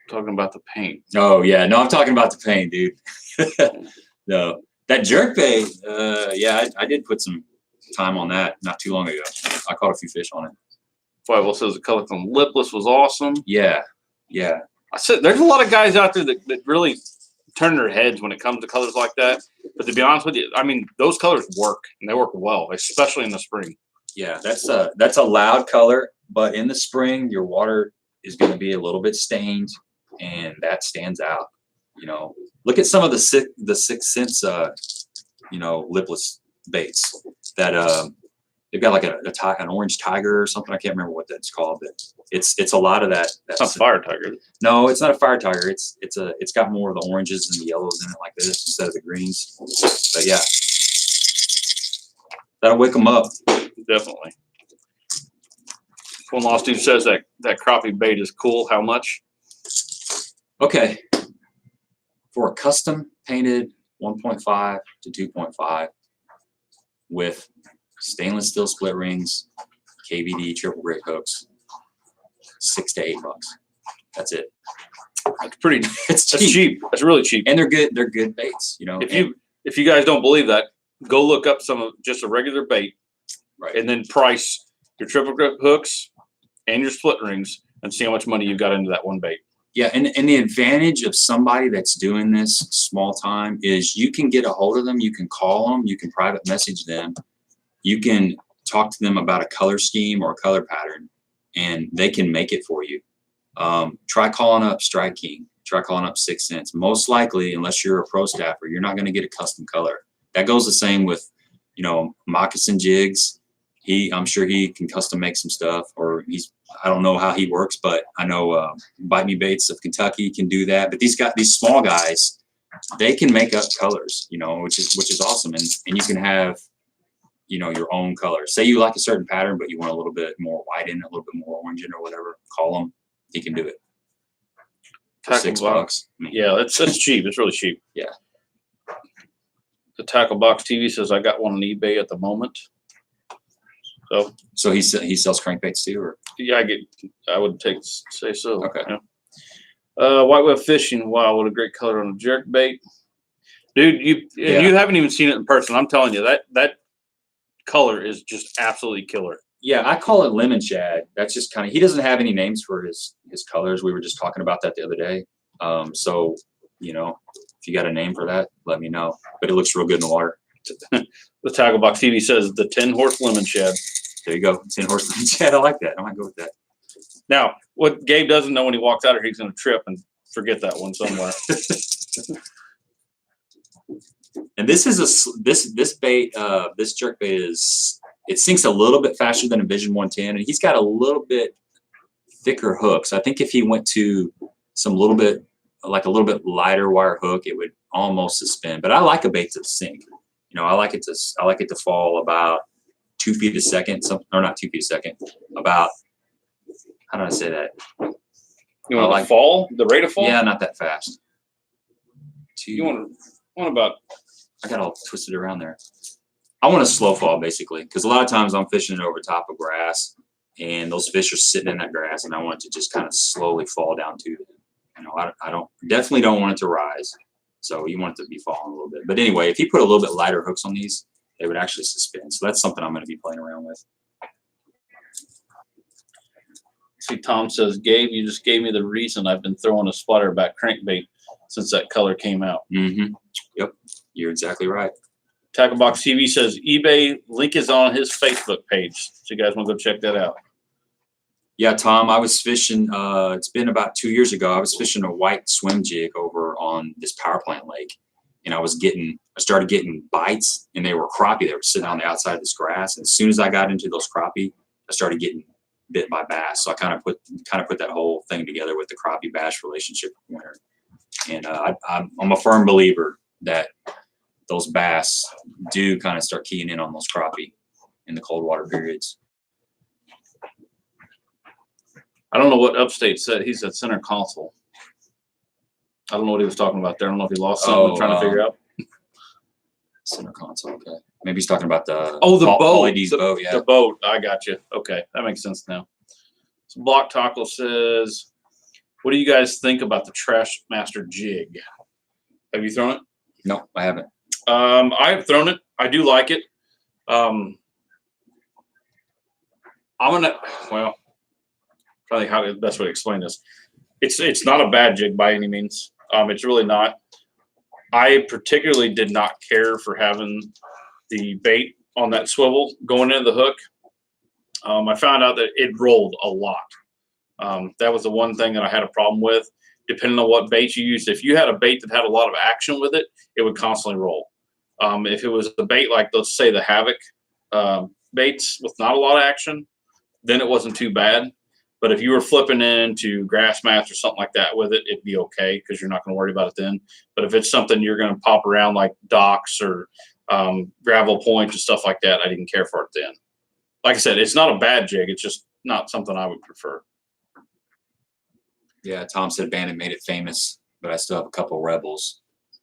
Speaker 3: the paint.
Speaker 2: Oh yeah, no, I'm talking about the paint, dude. No, that jerk bait. Yeah, I did put some time on that not too long ago. I caught a few fish on it.
Speaker 3: Fivel says the color from Lipless was awesome.
Speaker 2: Yeah.
Speaker 3: I said there's a lot of guys out there that really turn their heads when it comes to colors like that. But to be honest with you, I mean, those colors work and they work well, especially in the spring.
Speaker 2: Yeah, that's a loud color, but in the spring your water is going to be a little bit stained, and that stands out. You know, look at some of the Sixth Sense, lipless baits that they've got like an orange tiger or something. I can't remember what that's called, but it's a lot of that.
Speaker 3: It's not fire tiger.
Speaker 2: No, it's not a fire tiger. It's got more of the oranges and the yellows in it like this instead of the greens. But yeah, that'll wake them up.
Speaker 3: Definitely. One lost dude says that crappie bait is cool. How much?
Speaker 2: Okay, for a custom painted 1.5 to 2.5 with stainless steel split rings, KVD triple grit hooks, $6 to $8. That's it.
Speaker 3: That's pretty.
Speaker 2: It's
Speaker 3: That's cheap. That's really cheap.
Speaker 2: and they're good. They're good baits. You know,
Speaker 3: If you guys don't believe that, go look up just a regular bait,
Speaker 2: right?
Speaker 3: and then price your triple grip hooks and your split rings, and see how much money you've got into that one bait.
Speaker 2: Yeah, and the advantage of somebody that's doing this small time is you can get a hold of them, you can call them, you can private message them, you can talk to them about a color scheme or a color pattern, and they can make it for you. Try calling up Strike King, try calling up Sixth Sense. Most likely, unless you're a pro staffer, you're not going to get a custom color. That goes the same with, Moccasin Jigs. I'm sure he can custom make some stuff, or I don't know how he works, but I know Bite Me Baits of Kentucky can do that. But these small guys, they can make up colors, which is awesome. And you can have, your own color. Say you like a certain pattern, but you want a little bit more white in it, a little bit more orange in it or whatever. Call him. He can do it. For $6. I mean,
Speaker 3: Yeah, that's cheap. It's really cheap.
Speaker 2: Yeah.
Speaker 3: The Tackle Box TV says I got one on eBay at the moment.
Speaker 2: So he sells crankbaits too, or?
Speaker 3: Yeah, I would say so.
Speaker 2: Okay.
Speaker 3: Yeah. Whitewell fishing. Wow, what a great color on a jerk bait, dude. You haven't even seen it in person. I'm telling you that color is just absolutely killer.
Speaker 2: Yeah, I call it lemon shad. That's just he doesn't have any names for his colors. We were just talking about that the other day. So if you got a name for that, let me know. But it looks real good in the water.
Speaker 3: The Tackle Box TV says the Tin Horse Lemon Shed.
Speaker 2: There you go. Tin Horse Lemon Shed. I like that. I might go with that.
Speaker 3: Now, what Gabe doesn't know when he walks out here, he's going to trip and forget that one somewhere.
Speaker 2: And this is this bait, this jerk bait it sinks a little bit faster than a Vision 110, and he's got a little bit thicker hooks. I think if he went to a little bit lighter wire hook, it would almost suspend. But I like a bait to sink. You know, I like it to fall about 2 feet a second, or not 2 feet a second. About, how do I say that?
Speaker 3: You want to fall? The rate of fall?
Speaker 2: Yeah, not that fast.
Speaker 3: You want about?
Speaker 2: I got all twisted around there. I want a slow fall, basically, because a lot of times I'm fishing it over top of grass, and those fish are sitting in that grass, and I want it to just kind of slowly fall down to them. You know, I definitely don't want it to rise. So you want it to be falling a little bit. But anyway, if you put a little bit lighter hooks on these, they would actually suspend. So that's something I'm going to be playing around with.
Speaker 3: See, Tom says, Gabe, you just gave me the reason I've been throwing a splatterback crankbait since that color came out.
Speaker 2: Mm-hmm. Yep, you're exactly right.
Speaker 3: Tackle Box TV says eBay link is on his Facebook page. So you guys want to go check that out.
Speaker 2: Yeah, Tom, I was fishing, it's been about 2 years ago. I was fishing a white swim jig over on this power plant lake. And I started getting bites, and they were crappie. They were sitting on the outside of this grass. And as soon as I got into those crappie, I started getting bit by bass. So I kind of put that whole thing together with the crappie bass relationship with winter. And I'm a firm believer that those bass do kind of start keying in on those crappie in the cold water periods.
Speaker 3: I don't know what Upstate said. He said center console. I don't know what he was talking about there. I don't know if he lost something trying to figure out.
Speaker 2: Center console, okay. Maybe he's talking about the
Speaker 3: boat.
Speaker 2: Pauly D's boat, yeah.
Speaker 3: The boat. I got you. Okay, that makes sense now. So Block Taco says, what do you guys think about the Trash Master jig? Have you thrown it?
Speaker 2: No, I haven't.
Speaker 3: I've thrown it. I do like it. I'm gonna try to think how the best way to explain this. It's not a bad jig by any means. It's really not. I particularly did not care for having the bait on that swivel going into the hook. I found out that it rolled a lot. That was the one thing that I had a problem with. Depending on what bait you used, if you had a bait that had a lot of action with it, it would constantly roll. If it was a bait like, let's say, the Havoc baits with not a lot of action, then it wasn't too bad. But if you were flipping into grass mats or something like that with it, it'd be okay because you're not going to worry about it then. But if it's something you're going to pop around like docks or gravel points and stuff like that, I didn't care for it then. Like I said, it's not a bad jig. It's just not something I would prefer.
Speaker 2: Yeah, Tom said Bandit made it famous, but I still have a couple Rebels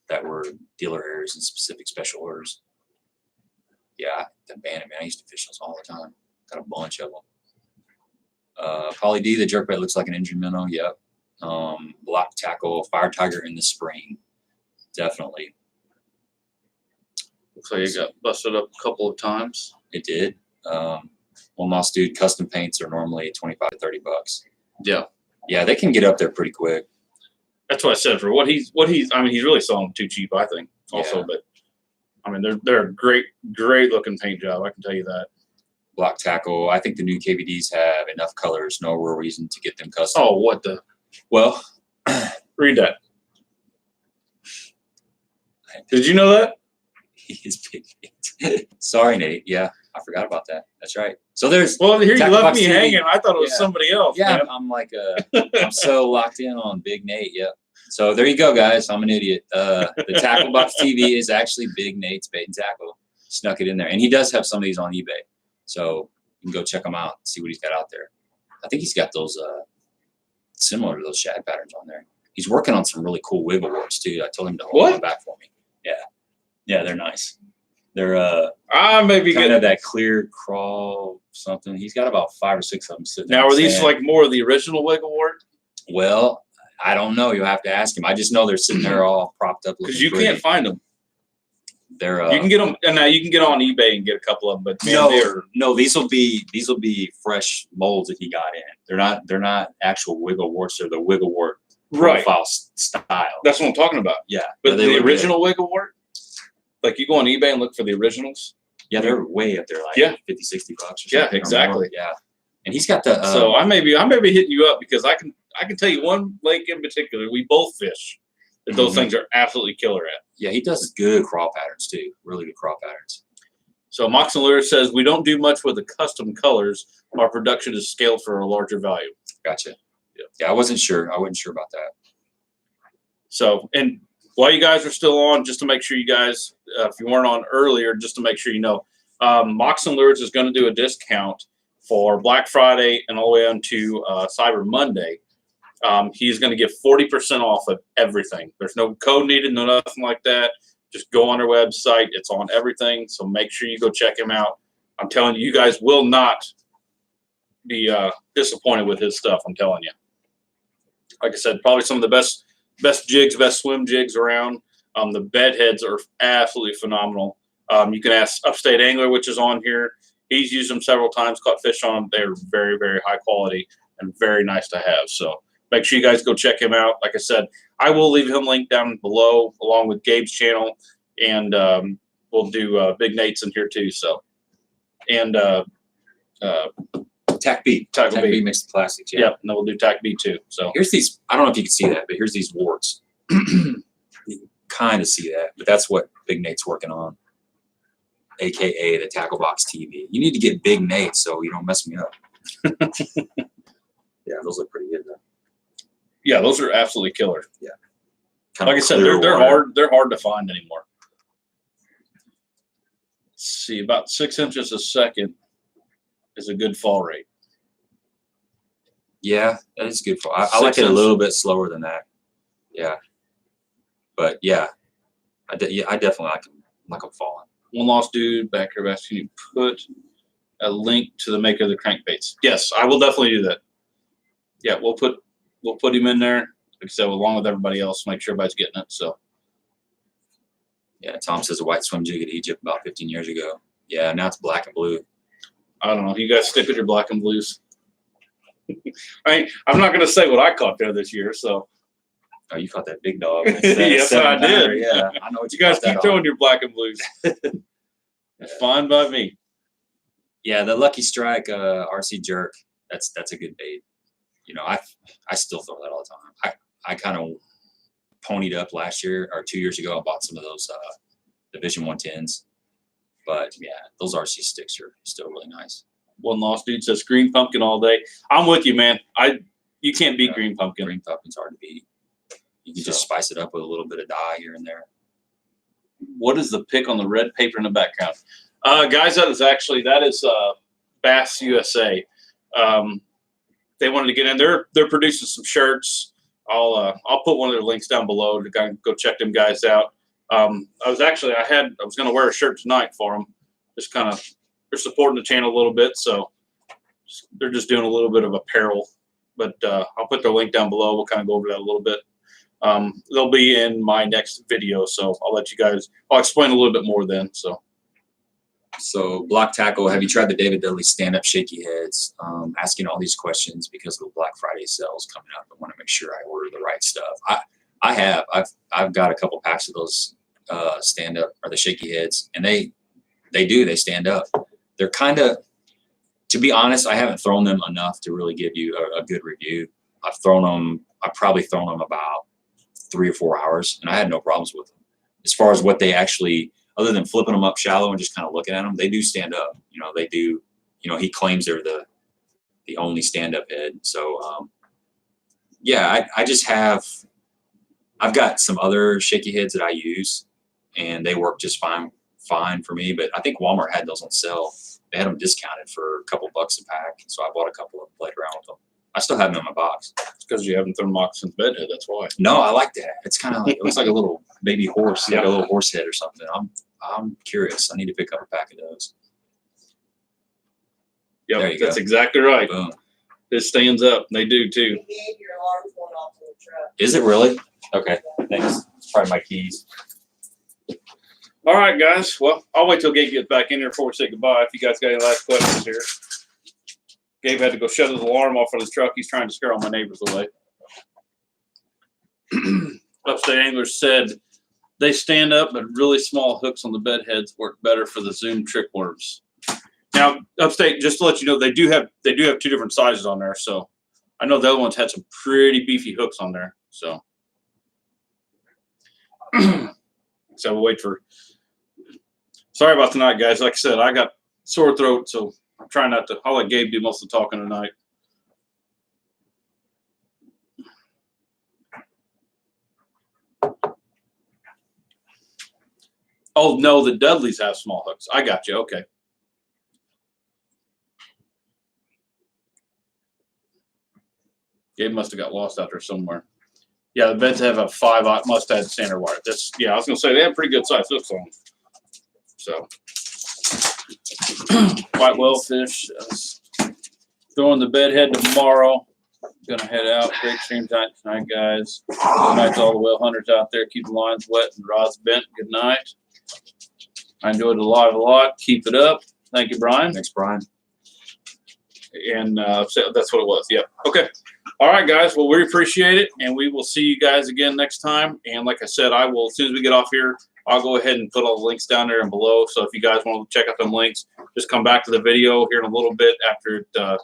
Speaker 2: that were dealer errors and specific special orders. Yeah, the Bandit, man, I used to fish those all the time. Got a bunch of them. Pauly D, the jerkbait looks like an engine minnow. Yep. Block tackle, Fire Tiger in the spring. Definitely.
Speaker 3: Looks like it got busted up a couple of times.
Speaker 2: It did. One Moss Dude, custom paints are normally 25 to 30 bucks.
Speaker 3: Yeah.
Speaker 2: Yeah, they can get up there pretty quick.
Speaker 3: That's what I said. For what he's I mean, he's really selling them too cheap, I think, also.
Speaker 2: Yeah.
Speaker 3: But I mean, they're a great looking paint job. I can tell you that.
Speaker 2: Block tackle. I think the new KVDs have enough colors. No real reason to get them custom.
Speaker 3: Oh, what the?
Speaker 2: Well,
Speaker 3: Read that. Did you know that?
Speaker 2: He is big. Sorry, Nate. Yeah, I forgot about that. That's right. So there's.
Speaker 3: Well, here you
Speaker 2: Tackle
Speaker 3: left
Speaker 2: Box
Speaker 3: me
Speaker 2: TV.
Speaker 3: hanging. I thought it was
Speaker 2: Yeah.
Speaker 3: somebody else.
Speaker 2: Yeah,
Speaker 3: Man.
Speaker 2: I'm like I'm so locked in on Big Nate. Yep. So there you go, guys. I'm an idiot. The Tackle Box TV is actually Big Nate's bait and tackle. Snuck it in there, and he does have some of these on eBay. So you can go check them out and see what he's got out there. I think he's got those similar to those shad patterns on there. He's working on some really cool wiggle warts too. I told him to hold them back for me. Yeah. Yeah, they're nice. They're
Speaker 3: maybe
Speaker 2: kind
Speaker 3: good.
Speaker 2: of that clear crawl something. He's got about 5 or 6 of them sitting
Speaker 3: Now,
Speaker 2: in
Speaker 3: are
Speaker 2: the
Speaker 3: these
Speaker 2: sand.
Speaker 3: like more of the original wiggle wart?
Speaker 2: Well, I don't know. You'll have to ask him. I just know they're sitting there all propped up.
Speaker 3: Because you can't find them.
Speaker 2: They're
Speaker 3: You can get them, and now you can get on eBay and get a couple of them. But man,
Speaker 2: no. These will be fresh molds that he got in. They're not actual wiggle warts. They're the wiggle wart
Speaker 3: right
Speaker 2: profile style.
Speaker 3: That's what I'm talking about.
Speaker 2: Yeah,
Speaker 3: But
Speaker 2: they
Speaker 3: the
Speaker 2: look
Speaker 3: original wiggle wart.
Speaker 1: like you go on eBay and look for the originals.
Speaker 2: Yeah, they're way up there, like
Speaker 1: Yeah.
Speaker 2: 50, 60 bucks or
Speaker 1: Yeah,
Speaker 2: something. or
Speaker 1: exactly.
Speaker 2: more. Yeah. And he's got the
Speaker 1: So I may be hitting you up because I can tell you one lake in particular we both fish that those things are absolutely killer at.
Speaker 2: yeah, he does good crawl patterns too. Really good crawl patterns.
Speaker 1: So Moccasin Lures says we don't do much with the custom colors. Our production is scaled for a larger value.
Speaker 2: Gotcha. Yeah, I wasn't sure. I wasn't sure about that.
Speaker 1: So, and while you guys are still on, just to make sure you guys, if you weren't on earlier, just to make sure you know, Moccasin Lures is going to do a discount for Black Friday and all the way on to Cyber Monday. He's going to give 40% off of everything. There's no code needed, no nothing like that. Just go on our website. It's on everything. So make sure you go check him out. I'm telling you, you guys will not be disappointed with his stuff. I'm telling you. Like I said, probably some of the best jigs, best swim jigs around. The bed heads are absolutely phenomenal. You can ask Upstate Angler, which is on here. He's used them several times, caught fish on them. They're very, very high quality and very nice to have. So make sure you guys go check him out. Like I said, I will leave him linked down below along with Gabe's channel. And we'll do Big Nate's in here too. So, and
Speaker 2: Tack B.
Speaker 1: Tack
Speaker 2: Tack
Speaker 1: B.
Speaker 2: B mixed plastics. Yeah.
Speaker 1: yeah, and then we'll do Tack B too. So
Speaker 2: Here's these. I don't know if you can see that, but here's these warts. You kind of see that, but that's what Big Nate's working on, aka the Tackle Box TV. You need to get Big Nate so you don't mess me up. Yeah, those look pretty good though.
Speaker 1: yeah, those are absolutely killer.
Speaker 2: Kind
Speaker 1: Like I
Speaker 2: of
Speaker 1: said,
Speaker 2: clear
Speaker 1: they're
Speaker 2: water.
Speaker 1: hard to find anymore. Let's see, about 6 inches a second is a good fall rate.
Speaker 2: Yeah, that is good for. I like it a
Speaker 1: 6
Speaker 2: little bit slower than that. Yeah, but yeah, I definitely like them falling.
Speaker 1: One lost dude back here asking you put a link to the maker of the crankbaits. Yes, I will definitely do that. Yeah, we'll put him in there. Like I said, along with everybody else, make sure everybody's getting it. So
Speaker 2: Yeah, Tom says a white swim jig at Egypt about 15 years ago. Yeah, now it's black and blue.
Speaker 1: I don't know. You guys stick with your black and blues. I'm not going to say what I caught there this year. So
Speaker 2: Oh, you caught that big dog.
Speaker 1: Yes, I did.
Speaker 2: Yeah, I know what
Speaker 1: you guys
Speaker 2: caught that
Speaker 1: keep throwing
Speaker 2: on.
Speaker 1: your black and blues. It's fine by me.
Speaker 2: Yeah, the Lucky Strike RC jerk. That's a good bait. You know, I still throw that all the time. I kind of ponied up last year or 2 years ago. I bought some of those Division 110s. But yeah, those RC sticks are still really nice.
Speaker 1: One lost dude says green pumpkin all day. I'm with you, man. You can't beat green pumpkin.
Speaker 2: Green pumpkin's hard to beat. You can just spice it up with a little bit of dye here and there.
Speaker 1: What is the pic on the red paper in the background? Guys, that is Bass USA. They wanted to get in. They're producing some shirts. I'll put one of their links down below to go check them guys out. I was going to wear a shirt tonight for them. Just kind of, they're supporting the channel a little bit, so they're just doing a little bit of apparel. But I'll put their link down below. We'll kind of go over that a little bit. They'll be in my next video, so I'll explain a little bit more then.
Speaker 2: So Block Tackle, have you tried the David Dudley stand-up shaky heads? Asking all these questions because of the Black Friday sales coming up. I want to make sure I order the right stuff. I have. I've got a couple packs of those stand-up or the shaky heads, and they stand up. They're kind of, to be honest, I haven't thrown them enough to really give you a good review. I've probably thrown them about 3 or 4 hours, and I had no problems with them. As far as what they actually, other than flipping them up shallow and just kind of looking at them, they do stand up. You know, they do. You know, he claims they're the only stand-up head. So, yeah, I've got some other shaky heads that I use, and they work just fine for me. But I think Walmart had those on sale. They had them discounted for a couple bucks a pack, so I bought a couple and played around with them. I still have them in my box.
Speaker 1: It's because you haven't thrown Moccasin's bed head. That's why.
Speaker 2: No, I like that. It's kind of like, it looks like a little baby horse, like
Speaker 1: Yeah.
Speaker 2: a little horse head or something. I'm curious. I need to pick up a pack of those. There
Speaker 1: Yep,
Speaker 2: you
Speaker 1: that's
Speaker 2: go.
Speaker 1: exactly right.
Speaker 2: Boom.
Speaker 1: It stands up. They do too.
Speaker 4: Your alarm's going off in the truck.
Speaker 2: Is it really? Okay, thanks. It's probably my keys.
Speaker 1: All right, guys. Well, I'll wait till Gabe gets back in here before we say goodbye. If you guys got any last questions here. Gabe had to go shut his alarm off on his truck. He's trying to scare all my neighbors away. Upstate Anglers said
Speaker 3: They stand up, but really small hooks on the bed heads work better for the Zoom trick worms.
Speaker 1: Now, Upstate, just to let you know, they do have 2 different sizes on there. So I know the other ones had some pretty beefy hooks on there. So, so we'll wait for. Sorry about tonight, guys. Like I said, I got sore throat, so I'm trying not to. I'll let Gabe do most of the talking tonight. Oh no, the Dudleys have small hooks. I got you. Okay. Gabe must have got lost out there somewhere. Yeah, the beds have a 5/0 must have standard wire. That's I was gonna say they have pretty good size hooks on them. So quite well finished. Throwing the bed head tomorrow. Gonna head out. Great stream time tonight, guys. Good night to all the whale hunters out there. Keep the lines wet and rods bent. Good night. I enjoyed the live a lot. Keep it up. Thank you, Brian.
Speaker 2: Thanks, Brian.
Speaker 1: And so that's what it was. Yep. Okay. All right, guys. Well, we appreciate it, and we will see you guys again next time. And like I said, I will, as soon as we get off here, I'll go ahead and put all the links down there and below. So if you guys want to check out them links, just come back to the video here in a little bit after it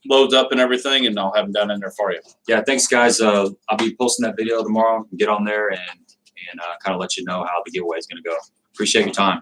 Speaker 1: loads up and everything, and I'll have them down in there for you.
Speaker 2: Yeah, thanks, guys. I'll be posting that video tomorrow. Get on there and kind of let you know how the giveaway is going to go. Appreciate your time.